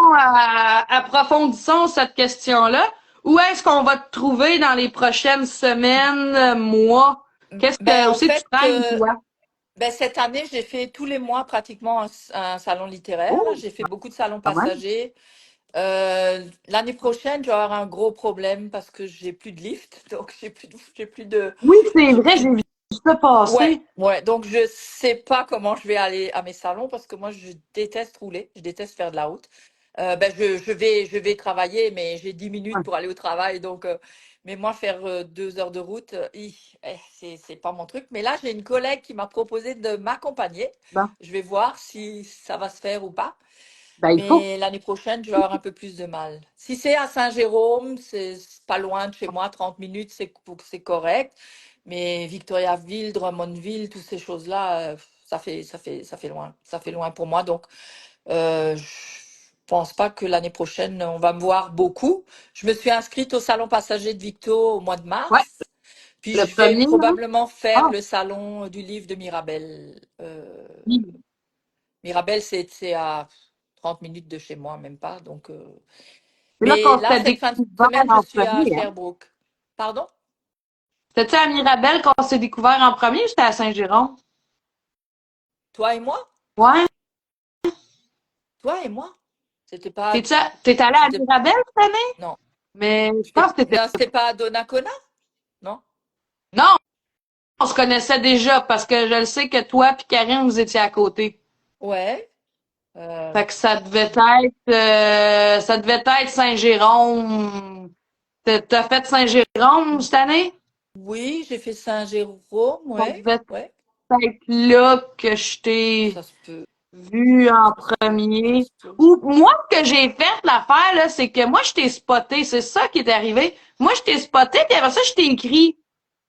approfondissons cette question-là. Où est-ce qu'on va te trouver dans les prochaines semaines, mois? Ben, Où en c'est que tu fait, traînes, toi? ben, cette année, j'ai fait tous les mois pratiquement un salon littéraire. Là, Oh, j'ai fait beaucoup de salons quand même. passagers. L'année prochaine, je vais avoir un gros problème parce que j'ai plus de lift. Donc, Oui, c'est vrai, j'ai j'ai vu ça Ouais, passer. ouais. Donc, je sais pas comment je vais aller à mes salons parce que moi, je déteste rouler. Je déteste faire de la route. Ben, je vais travailler, mais j'ai 10 minutes Ouais, pour aller au travail. Donc, mais moi, faire 2 heures de route, c'est pas mon truc. Mais là, j'ai une collègue qui m'a proposé de m'accompagner. bon. Je vais voir si ça va se faire ou pas. Ben, il faut. Mais l'année prochaine, je vais avoir un peu plus de mal. Si c'est à Saint-Jérôme, c'est pas loin de chez moi, 30 minutes, c'est correct. Mais Victoriaville, Drummondville, toutes ces choses-là, ça fait loin. Ça fait loin pour moi. Donc, je pense pas que l'année prochaine, on va me voir beaucoup. Je me suis inscrite au salon passager de Victo au mois de Ouais, mars. Puis le je vais premier, là. probablement faire Ah, le salon du livre de Mirabel. oui. Mirabel, c'est à 30 minutes de chez moi, même pas. Donc, C'est là mais qu'on là, s'était cette fin de découvert semaine, je en suis à premier, hein. Sherbrooke. Pardon? C'était-tu à Mirabel qu'on s'est découvert en premier ou c'était à Saint-Jérôme? Toi et moi? Ouais. Toi et moi? C'était pas, T'es allé à c'était, Mirabel cette année? non, Mais je pense que t'étais. non, c'était pas à Donnacona? Non? Non, on se connaissait déjà parce que je le sais que toi et Karine, vous étiez à côté. Ouais. euh, Fait que ça devait être Saint-Jérôme. T'as fait Saint-Jérôme cette année? oui, j'ai fait Saint-Jérôme, Ça ouais, devait ouais. être là que je Ça t'ai se peut, vu en ça se peut, ça premier. se peut. Ou moi, ce que j'ai fait, l'affaire, là, c'est que moi, je t'ai spoté. C'est ça qui est arrivé. Moi, je t'ai spoté, puis après ça, je t'ai écrit.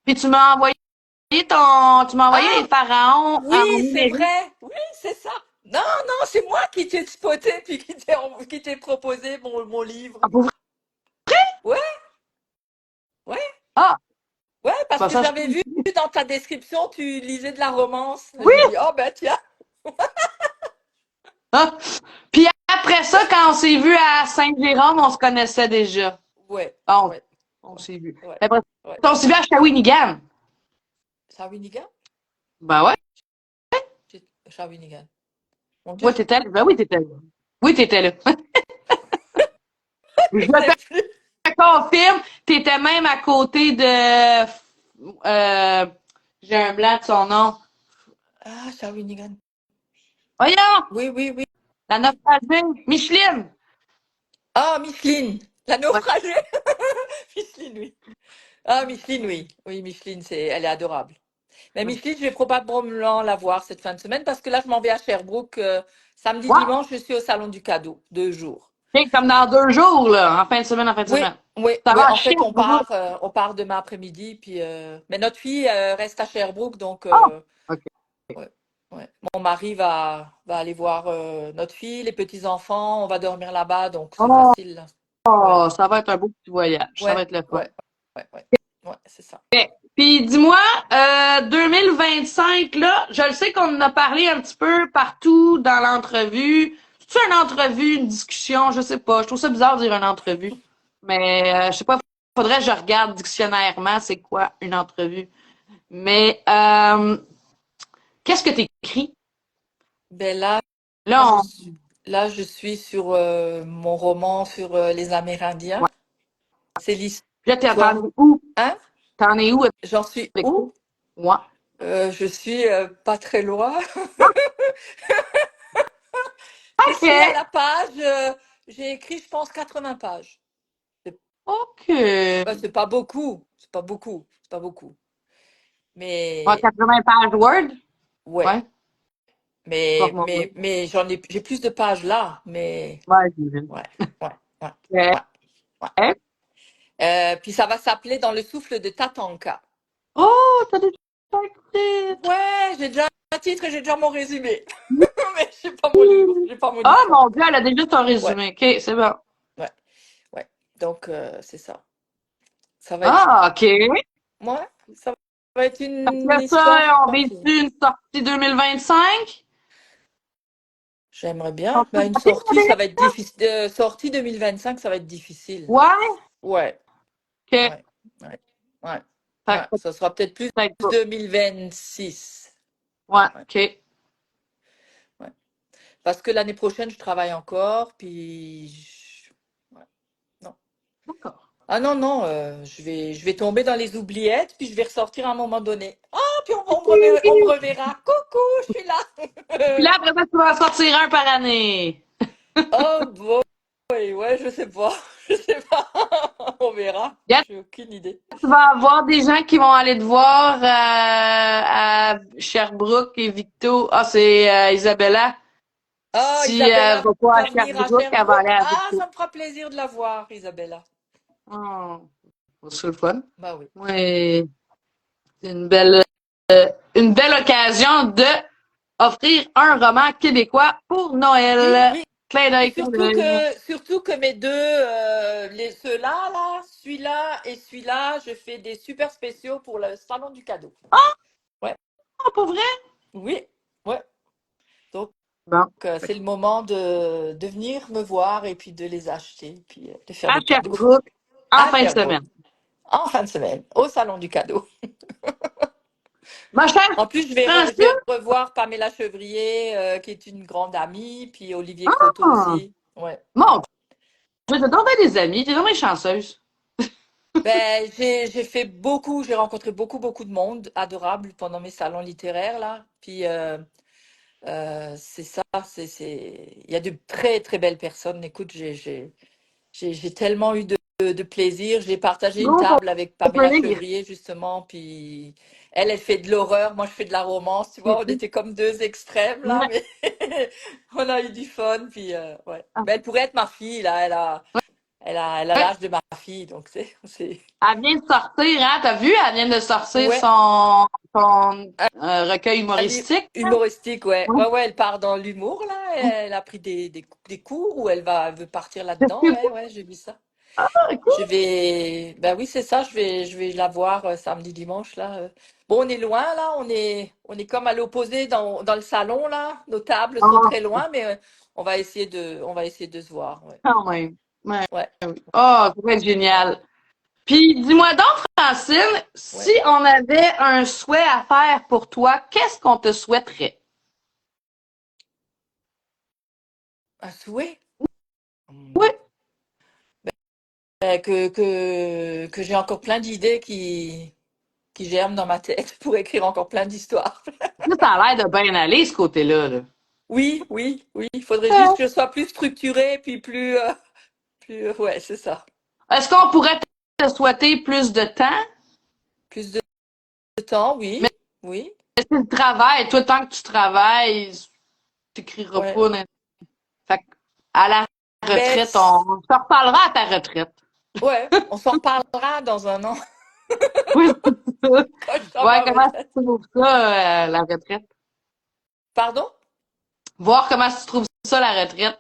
Puis tu m'as envoyé les Ah, pharaons oui, en c'est numérique. vrai. Oui, c'est ça. Non, non, c'est moi qui t'ai spoté puis qui t'ai proposé mon livre. Ah, pour vrai? Ouais, ouais. Ah, Ouais, parce bah que ça, je j'avais vu dans ta description, tu lisais de la romance. oui! J'ai dit, oh ben tiens. Ah. Puis après ça, quand on s'est vu à Saint-Jérôme, on se connaissait déjà. Ouais, Ah, ouais, on s'est vu. ouais, Après ouais. ça, on s'est vu à Shawinigan. Shawinigan? Ben ouais. Shawinigan. Mon Dieu, Ouais, t'étais là. Ben oui, t'étais là. Oui, t'étais là. Je sais plus. te confirme, t'étais même à côté de... j'ai un blanc de son nom. Ah, Shawinigan. Voyons! Oui, oui, oui. La naufragée. Micheline! Ah, Micheline, la Ouais. naufragée. Micheline, oui. Ah, Micheline, oui. Oui, Micheline, elle est adorable. Mais Micheline, je vais probablement la voir cette fin de semaine parce que là, je m'en vais à Sherbrooke. Samedi, Wow! dimanche, je suis au Salon du Cadeau, 2 jours. OK, comme dans 2 jours, là, en fin de semaine, en fin de Oui, semain. oui, Ça oui. va à En fait, Sherbrooke. on part demain après-midi. Puis, mais notre fille reste à Sherbrooke, donc Oh! OK. ouais, ouais. Mon mari va aller voir notre fille, les petits-enfants. On va dormir là-bas, donc c'est Oh, facile, là. Ouais, ça va être un beau petit voyage. Ça va ouais, être le fun. ouais, ouais, ouais. Ouais, c'est ça. Puis dis-moi, 2025, là, je le sais qu'on en a parlé un petit peu partout dans l'entrevue. C'est une entrevue, une discussion, je sais pas. Je trouve ça bizarre de dire une entrevue. Mais je sais pas, faudrait que je regarde dictionnairement c'est quoi une entrevue. Mais qu'est-ce que t'écris? Ben là, je Là, suis, là, je suis sur mon roman sur les Amérindiens. ouais. C'est Puis là, t'en l'histoire. es où? Hein? T'en es où J'en suis avec ça? où? Ouais. Je suis pas très loin. Je OK. suis à la page. J'ai écrit, je pense, 80 pages. C'est OK. c'est pas beaucoup. C'est pas beaucoup. C'est pas beaucoup. Ouais, Mais 80 pages Word? ouais. Ouais. Format Word. Mais j'ai plus de pages là. Mais Ouais, j'imagine. ouais, ouais, ouais, OK. ouais, ouais. Puis ça va s'appeler Dans le souffle de Tatanka. Oh, t'as des titres! Ouais, j'ai déjà un titre et j'ai déjà mon résumé. Mais j'ai pas mon livre, j'ai pas mon Oh histoire. mon Dieu, elle a déjà ton Ouais, résumé. OK, c'est bon. ouais, ouais. Donc c'est ça. Ça va être, Ah, OK. ouais, ça va être Fait une que histoire ça, on pas finie. vise-tu une sortie 2025? J'aimerais On bien. peut Ben, une taper sortie, avec? ça va être difficile. Sortie 2025, ça va être difficile. Ouais? Ouais, OK. ouais, ouais, ouais, Fait ouais. que Ça sera peut-être plus peut-être pas. 2026. Ouais, Ouais, OK. ouais. Parce que l'année prochaine, je travaille encore, puis ouais, non. D'accord. Ah non, non, je vais tomber dans les oubliettes, puis je vais ressortir à un moment donné. Ah, puis on me reverra. Coucou, je suis Puis là, là. après ça, tu vas en sortir un par année. Oh boy, ouais, je sais pas. Je sais pas. On verra. Regarde, J'ai aucune idée. tu vas avoir des gens qui vont aller te voir à Sherbrooke et Victo. Ah, c'est Isabella. Ah, Si elle Isabella va pas à va venir à Sherbrooke, elle va aller Sherbrooke. à Ah, Victo. ça me fera plaisir de la voir, Isabella. Oh, c'est le fun. Bah oui. Oui, c'est une belle occasion de offrir un roman québécois pour Oui, Noël. oui. Clin Et d'œil, clin d'œil. surtout que mes deux, ceux-là, là, celui-là et celui-là, je fais des super spéciaux pour le salon du cadeau. Ah, Ouais, pas vrai? oui, ouais. Donc, Bon. c'est le moment de venir me voir et puis de les acheter, puis de faire À des cadeaux. Sherbrooke, en À fin de Sherbrooke, semaine. en fin de semaine, au salon du cadeau. Ma chère En plus, je Francine, vais revoir Pamela Chevrier, qui est une grande amie, puis Olivier Croteau ah, aussi. Ouais, ouais. mon Dieu, t'as donc bien des amis, t'es donc bien chanceuse. Ben, j'ai rencontré beaucoup de monde adorable pendant mes salons littéraires, là. Puis, c'est ça, il y a de très belles personnes. Écoute, j'ai tellement eu de plaisir. J'ai partagé une Gros table avec on peut Pamela lire. Chevrier, justement. Puis elle fait de l'horreur. Moi, je fais de la romance. Tu vois, on était comme deux extrêmes, là. Mais on a eu du fun. Puis, ouais. Mais elle pourrait être ma fille, là. Elle a l'âge de ma fille. Donc, c'est... Elle vient de sortir, hein? T'as vu? Elle vient de sortir Ouais, son recueil un livre humoristique. Hein? humoristique, ouais. Ouais. Ouais, ouais, elle part dans l'humour, là. Elle a pris des cours où elle veut partir là-dedans. C'est Ouais, ouais, j'ai vu ça. cool. Ben oui, c'est ça, je vais la voir samedi, dimanche, là. Bon, on est loin, là, on est comme à l'opposé dans le salon, là. Nos tables sont Ah, très loin, mais on va essayer de se voir, ouais. quand même. Ouais. Ouais, Oh, ça va être ouais, génial. Puis, dis-moi donc, Francine, si ouais. on avait un souhait à faire pour toi, qu'est-ce qu'on te souhaiterait? Un souhait? Oui. Hmm. que j'ai encore plein d'idées qui germent dans ma tête pour écrire encore plein d'histoires. Là, ça a l'air de bien aller, ce côté-là, là. Oui, oui, oui. Il faudrait juste Ouais. que je sois plus structurée, puis ouais, c'est ça. Est-ce qu'on pourrait te souhaiter plus de temps? Plus de temps, oui, Mais oui, c'est le travail. Toi, tant que tu travailles, tu n'écriras ouais. pas. Fait que, à la Ben, retraite, on se reparlera à ta retraite. ouais, on s'en reparlera dans un an Oui, c'est ça. quand je serai à Ouais, ma comment retraite. tu trouves ça, la retraite? Pardon? Voir comment tu trouves ça, la retraite.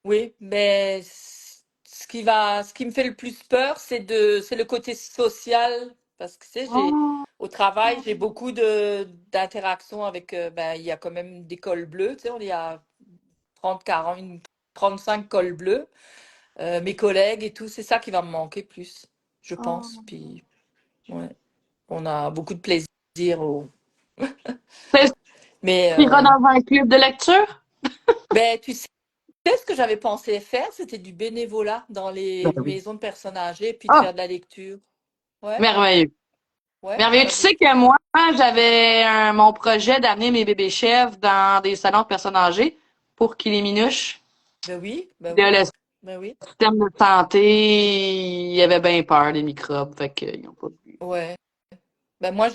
Oui, mais ce qui me fait le plus peur, c'est le côté social, parce que tu sais, Oh. au travail, j'ai beaucoup d'interactions avec, ben, il y a quand même des cols bleus, tu sais, il y a 30, 40, 35 cols bleus, mes collègues et tout, c'est ça qui va me manquer plus, je pense. Oh. Puis, ouais, on a beaucoup de plaisir mais, T'iras dans un club de lecture? ben, tu sais ce que j'avais pensé faire, c'était du bénévolat dans Ben les oui. maisons de personnes âgées, puis de Ah, faire de la lecture. Ouais, merveilleux. ouais, Merveilleux. ça Tu veut sais dire. que moi, j'avais mon projet d'amener mes bébés chefs dans des salons de personnes âgées pour qu'ils les minuchent. Ben oui, ben Le, oui, le ben oui. système de santé, il avait bien peur des microbes, fait qu'ils n'ont pas pu. Ouais. Ben moi,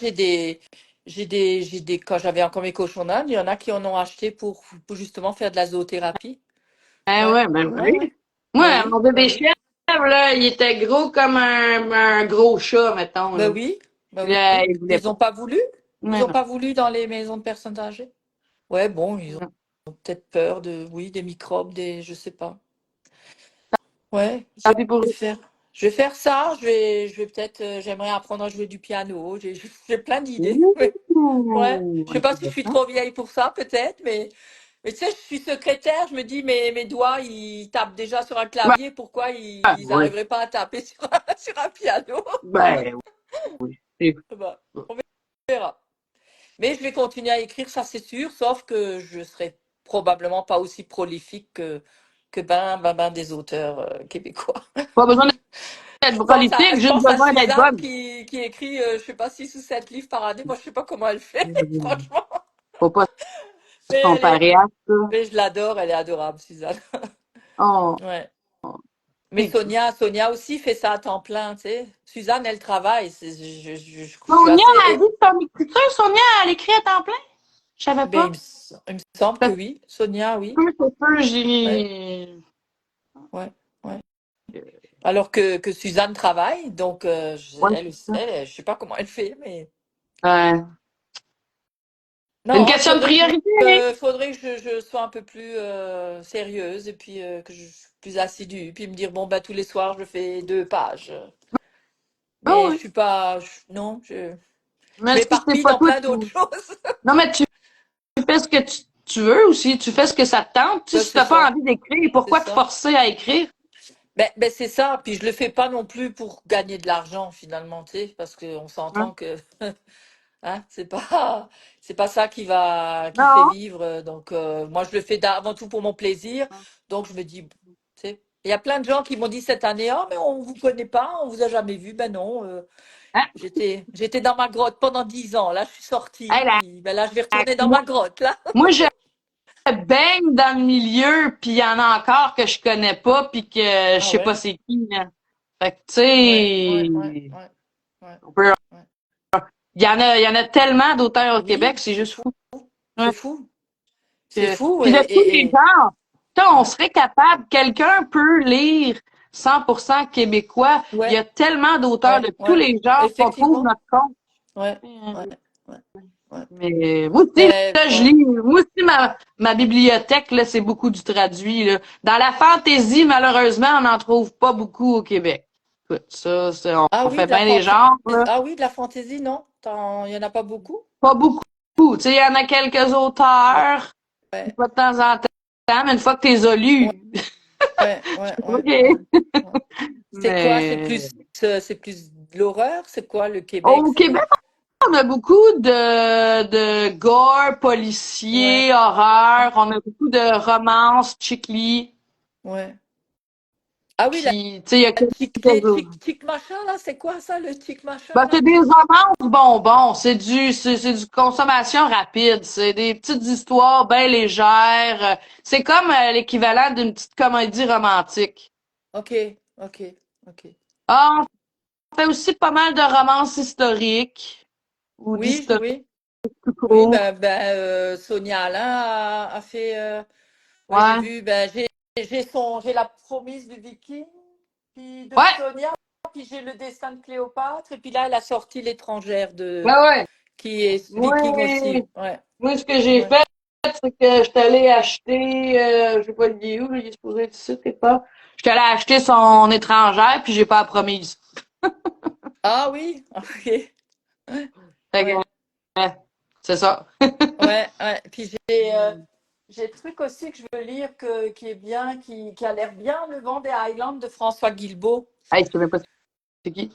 quand j'avais encore mes cochons d'Inde, il y en a qui en ont acheté pour justement faire de la zoothérapie. Ah Ouais, ouais, ben ouais, oui. ouais. Ben Moi, mon oui, ben bébé oui. chef, là, il était gros comme un gros chat, mettons, Ben là. oui, ben Puis là, oui. il voulait Ils ont pas. pas voulu? Ils Mais ont non. pas voulu dans les maisons de personnes âgées? Ouais, bon, ils Non. ont peut-être peur oui, des microbes, je sais pas. Ouais, Tant pis pour eux. je vais faire ça. Je vais peut-être, j'aimerais apprendre à jouer du piano. J'ai plein d'idées. Ouais, Ouh, je sais pas si je suis intéressant. trop vieille pour ça, peut-être, mais tu sais, je suis secrétaire. Je me dis, mes doigts, ils tapent déjà sur un Ben, clavier. Pourquoi ils oui. n'arriveraient pas à taper sur un piano? Ben oui. Bah, on verra. Mais je vais continuer à écrire, ça c'est sûr, sauf que je serai probablement pas aussi prolifique que ben des auteurs québécois. Pas besoin d'être prolifique, Je juste pense à besoin d'être Suzanne bonne. qui écrit, je sais pas, 6 ou 7 livres par année. Moi, je sais pas comment elle fait, franchement. Faut pas Mais se comparer à ça. mais je l'adore, elle est adorable, Suzanne. Oh, Ouais. Mais c'est cool. Sonia aussi fait ça à temps plein, tu sais. Suzanne, elle travaille. Je suis Sonia assez. m'a dit que ton écriture, Sonia, elle écrit à temps plein? Je savais Ben, pas. il me semble que Ça se oui. Sonia, oui. peut, ça peut, Ouais, j'ai... ouais, ouais. Alors que Suzanne travaille, donc Ouais, c'est ça. je sais pas comment elle fait, mais Ouais. C'est une non, question de priorité, hein? faudrait que je sois un peu plus sérieuse et puis que je sois plus assidue, puis me dire bon bah tous les soirs je fais 2 pages. Oh, Mais je oui. suis pas, non, je Mais si c'est m'éparpille pas dans toi, plein d'autres choses. non, mais tu fais ce que tu veux aussi. Tu fais ce que ça te tente. Tu sais, Ben, si c'est t'as pas ça, envie d'écrire, c'est pourquoi te ça. forcer à écrire? Ben c'est ça. Puis je le fais pas non plus pour gagner de l'argent finalement, tu sais, parce qu'on Hein? s'entend que hein, c'est pas ça qui fait Non. vivre. Donc moi je le fais avant tout pour mon plaisir. Donc je me dis, tu sais, il y a plein de gens qui m'ont dit cette année, ah mais on vous connaît pas, on vous a jamais vu. Ben non, Hein? j'étais dans ma grotte pendant 10 ans. Là je suis sortie, Hey, puis ben là je vais retourner dans moi, ma grotte là. moi, je baigne dans le milieu, puis il y en a encore que je connais pas, puis que je Ah sais pas ouais, c'est qui, là. Fait que, tu ouais, ouais, ouais, sais, ouais, ouais, on peut, ouais. il y en a tellement d'auteurs au Québec, Oui, c'est c'est juste fou, fou. Ouais. c'est fou, c'est fou Puis de tous les genres, tu sais, on ouais, serait capable, quelqu'un peut lire 100% québécois. Il y ouais, a tellement d'auteurs ouais, de tous ouais, les genres qu'on trouve effectivement, notre compte. ouais, ouais, ouais, ouais. Mais moi aussi, Mais là, je ouais. lis. Moi aussi, ma bibliothèque, là, c'est beaucoup du traduit, là. Dans la fantaisie, malheureusement, on n'en trouve pas beaucoup au Québec. Écoute, ça, Ah on oui, fait de la bien les fantaisie. genres, là. Ah oui, de la fantaisie, non? Il y en a pas beaucoup? Pas beaucoup. Tu sais, il y en a quelques Ouais, auteurs, une ouais, fois de temps en temps, mais une fois que tu les as ouais, lus, ouais, ouais, ouais, OK. ouais. C'est quoi? Mais C'est plus de l'horreur? C'est quoi le Québec? au Québec, on a beaucoup de gore, Ouais, policier, horreur. On a beaucoup de romances, chick lit. ouais. Ah oui, Puis, tu sais, il y a les quelques autres. chic machin, là, c'est quoi ça, le chic machin, Ben, là? c'est des romances bonbons. C'est du consommation rapide. C'est des petites histoires bien légères. C'est comme l'équivalent d'une petite comédie romantique. Ok, ok, ok. Ah, on fait aussi pas mal de romances historiques ou Oui, d'historiques oui. tout Oui, court. Sonia Alain a fait. Ouais, j'ai Ouais. vu. J'ai la promise du Viking, puis de Ouais. Sonia, puis j'ai le destin de Cléopâtre, et puis là, elle a sorti l'étrangère Ouais, ouais. qui est Viking Moi, aussi. Ouais, moi, ce que j'ai ouais. fait, c'est que je suis allée acheter, je sais pas, il est où, là, il est supposé être ici, t'es pas. Je suis allée acheter son étrangère, puis j'ai pas la promise. Ah oui, ok. Fait que, Ouais, c'est ça. ouais. Puis j'ai le truc aussi que je veux lire qui est bien, qui a l'air bien, Le vent des Highlands de François Guilbeault. Hey, je sais même pas c'est qui.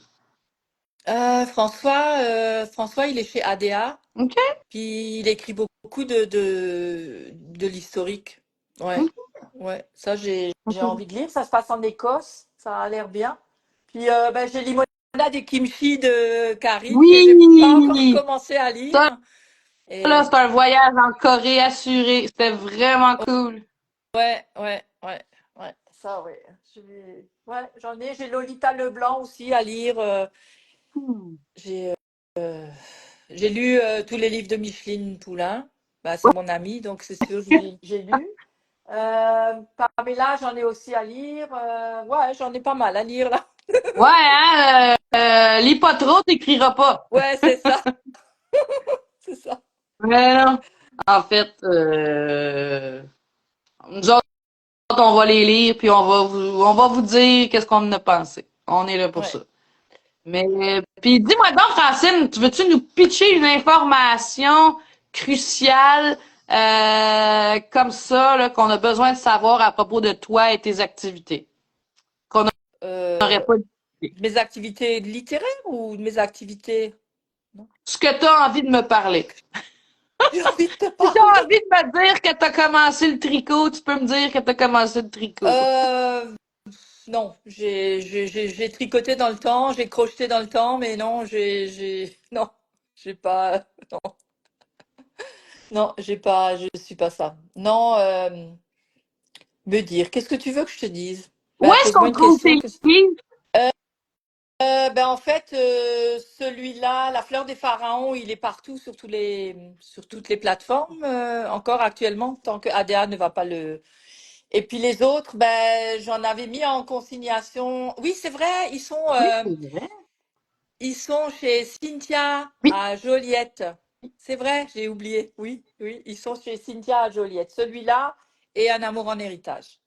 François, il est chez ADA. OK. Puis il écrit beaucoup de l'historique. Ouais, OK. ouais. Ça, j'ai OK. envie de lire. Ça se passe en Écosse. Ça a l'air bien. Puis j'ai Limonade et Kimchi de Carrie que j'ai pas encore Oui! commencé à lire. Ça, là, Et c'est un voyage en Corée assuré. C'était vraiment cool. ouais. Ça, ouais. Ouais, J'ai Lolita Leblanc aussi à lire. Hmm. J'ai euh, j'ai lu tous les livres de Micheline Poulain. Bah, c'est mon amie, donc c'est sûr, j'ai lu. Pamela, j'en ai aussi à lire. Ouais, j'en ai pas mal à lire là. Ouais, hein, lis pas trop, t'écriras pas. Ouais, c'est ça, c'est ça. Mais non. En fait, nous autres, on va les lire, puis on va vous dire qu'est-ce qu'on en a pensé. On est là pour Ouais. ça. Mais, puis dis-moi donc, Francine, tu veux-tu nous pitcher une information cruciale comme ça, là, qu'on a besoin de savoir à propos de toi et tes activités? Qu'on n'aurait Euh, pas dit. Mes activités littéraires ou mes activités. Non. Ce que tu as envie de me parler. J'ai envie de te Si tu as parler. envie de me dire que tu as commencé le tricot, tu peux me dire que tu as commencé le tricot. Euh, non, j'ai tricoté dans le temps, j'ai crocheté dans le temps, mais non, non, j'ai pas, non, non, j'ai pas, je suis pas ça. Non, me dire, qu'est-ce que tu veux que je te dise? Où Ben, est-ce pose-moi qu'on une trouve question. tes livres? En fait, celui-là, La Fleur des Pharaons, il est partout sur toutes les plateformes, encore actuellement, tant que ADA ne va pas le. Et puis les autres, ben, j'en avais mis en consignation. Oui, c'est vrai, Oui, c'est vrai. ils sont chez Cynthia Oui. à Joliette. C'est vrai, j'ai oublié. Oui, oui, ils sont chez Cynthia à Joliette. Celui-là et Un amour en héritage.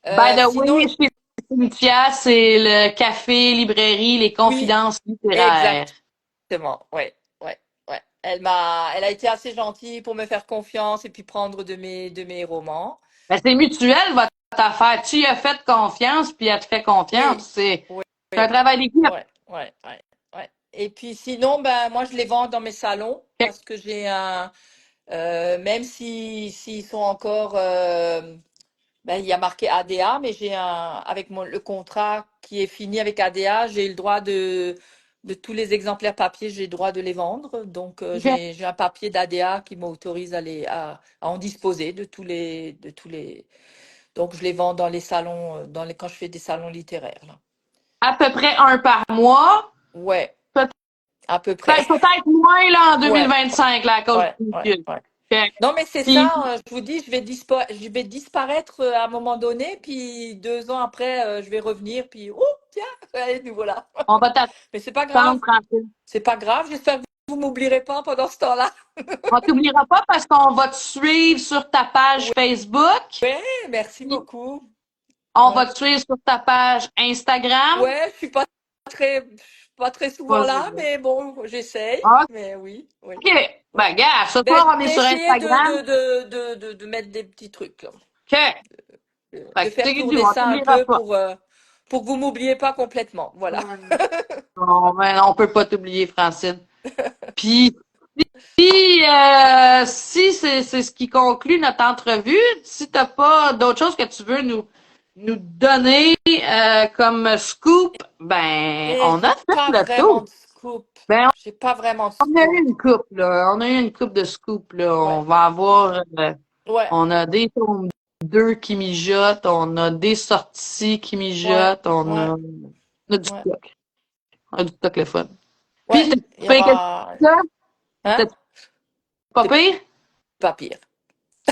By the Sinon, way, chez Cynthia, c'est le café, librairie, les oui, confidences littéraires. exactement. Ouais. Elle a été assez gentille pour me faire confiance et puis prendre de mes romans. Ben, c'est mutuel, votre affaire. Tu y as fait confiance, puis elle te fait confiance. Oui, C'est oui, un oui. travail d'équipe. Ouais. Et puis sinon, ben moi je les vends dans mes salons OK. parce que j'ai même si s'ils sont encore, il y a marqué ADA, mais avec le contrat qui est fini avec ADA, j'ai le droit de tous les exemplaires papier, j'ai le droit de les vendre. Donc OK. j'ai un papier d'ADA qui m'autorise à en disposer de tous les. Donc je les vends dans les salons, quand je fais des salons littéraires là. À peu près un par mois. Ouais, Peut- à peu près. Peut-être moins là en Ouais, 2025 là, à cause du COVID. ouais. OK. Non, mais c'est Puis, ça, je vous dis, je vais disparaître à un moment donné, puis 2 ans après, je vais revenir, puis oh, tiens, allez, nous voilà. on va Mais c'est pas grave, t'attendre tranquille. c'est pas grave, j'espère que vous m'oublierez pas pendant ce temps-là. On t'oubliera pas parce qu'on va te suivre sur ta page Facebook. Ouais, merci beaucoup. On va Ouais, te suivre sur ta page Instagram. ouais, je suis pas très souvent Vas-y, là, vas-y. mais bon, j'essaye, OK. mais oui, oui. Ben, gars, ce Ben, soir, on je est vais sur essayer Instagram. de mettre des petits trucs, là. OK. De Fait que, faire tu dis, tourner on ça un t'oubliera peu pas. pour que vous m'oubliez pas complètement. Voilà. Ouais. Non, mais on peut pas t'oublier, Francine. Puis, si c'est ce qui conclut notre entrevue, si t'as pas d'autres choses que tu veux nous donner comme scoop, ben, Et on a j'ai fait pas le vraiment tour. de scoop. Ben, J'ai pas vraiment de on a eu scoop. une coupe, là. On a eu une coupe de scoop, là. On Ouais, va avoir, ouais, on a des tombes 2 qui mijotent, on a des sorties qui ouais, mijotent, ouais, on a du ouais, stock. On a du stock le fun. Puis, ouais. t'as Il y fait quelque aura, chose? hein? T'as pas C'est pire? pas pire.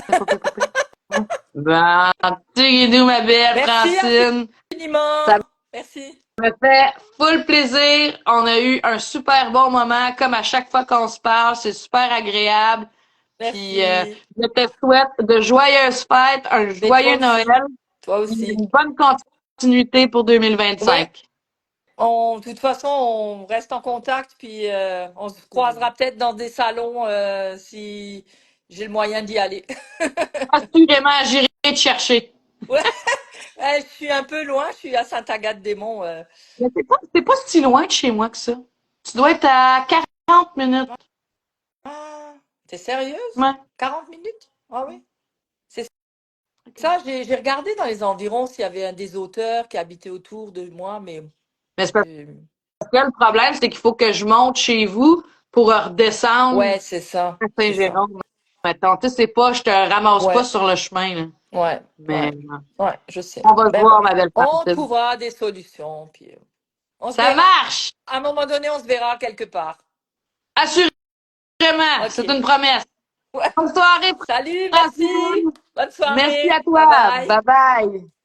T'as pas pire, pas pire? Ouais. Ben, nous, ma belle Merci Francine. Ça infiniment. Merci. me fait full plaisir. On a eu un super bon moment, comme à chaque fois qu'on se parle. C'est super agréable. Puis, Merci. je te souhaite de joyeuses fêtes, un Mais toi joyeux Noël, aussi. Toi puis aussi. une bonne continuité pour Ouais. 2025. De toute façon, on reste en contact, puis on se croisera peut-être dans des salons si j'ai le moyen d'y aller. Assurément, j'irai te chercher. Ouais, je suis un peu loin, je suis à Sainte-Agathe-des-Monts. Mais c'est pas si loin de chez moi que ça. Tu dois être à 40 minutes. Ah, t'es sérieuse? Ouais. 40 minutes? Ah oui. C'est OK. ça, j'ai regardé dans les environs s'il y avait un des auteurs qui habitait autour de moi, mais Mais c'est parce euh, que le problème, c'est qu'il faut que je monte chez vous pour redescendre ouais, c'est ça, à c'est ça. Saint-Jérôme. Mettons, tu sais, c'est pas, je te ramasse pas Ouais, sur le chemin, là. ouais, Mais ouais, ouais, je sais. on va se Ben voir, bon, ma belle on Francine. trouvera des solutions, puis on se Ça verra. marche! À un moment donné, on se verra quelque part. Assurément! C'est Ok. une promesse. Ouais. Bonne soirée, Salut, merci. Francine! Bonne Merci à soirée. Bye toi! bye. Bye bye!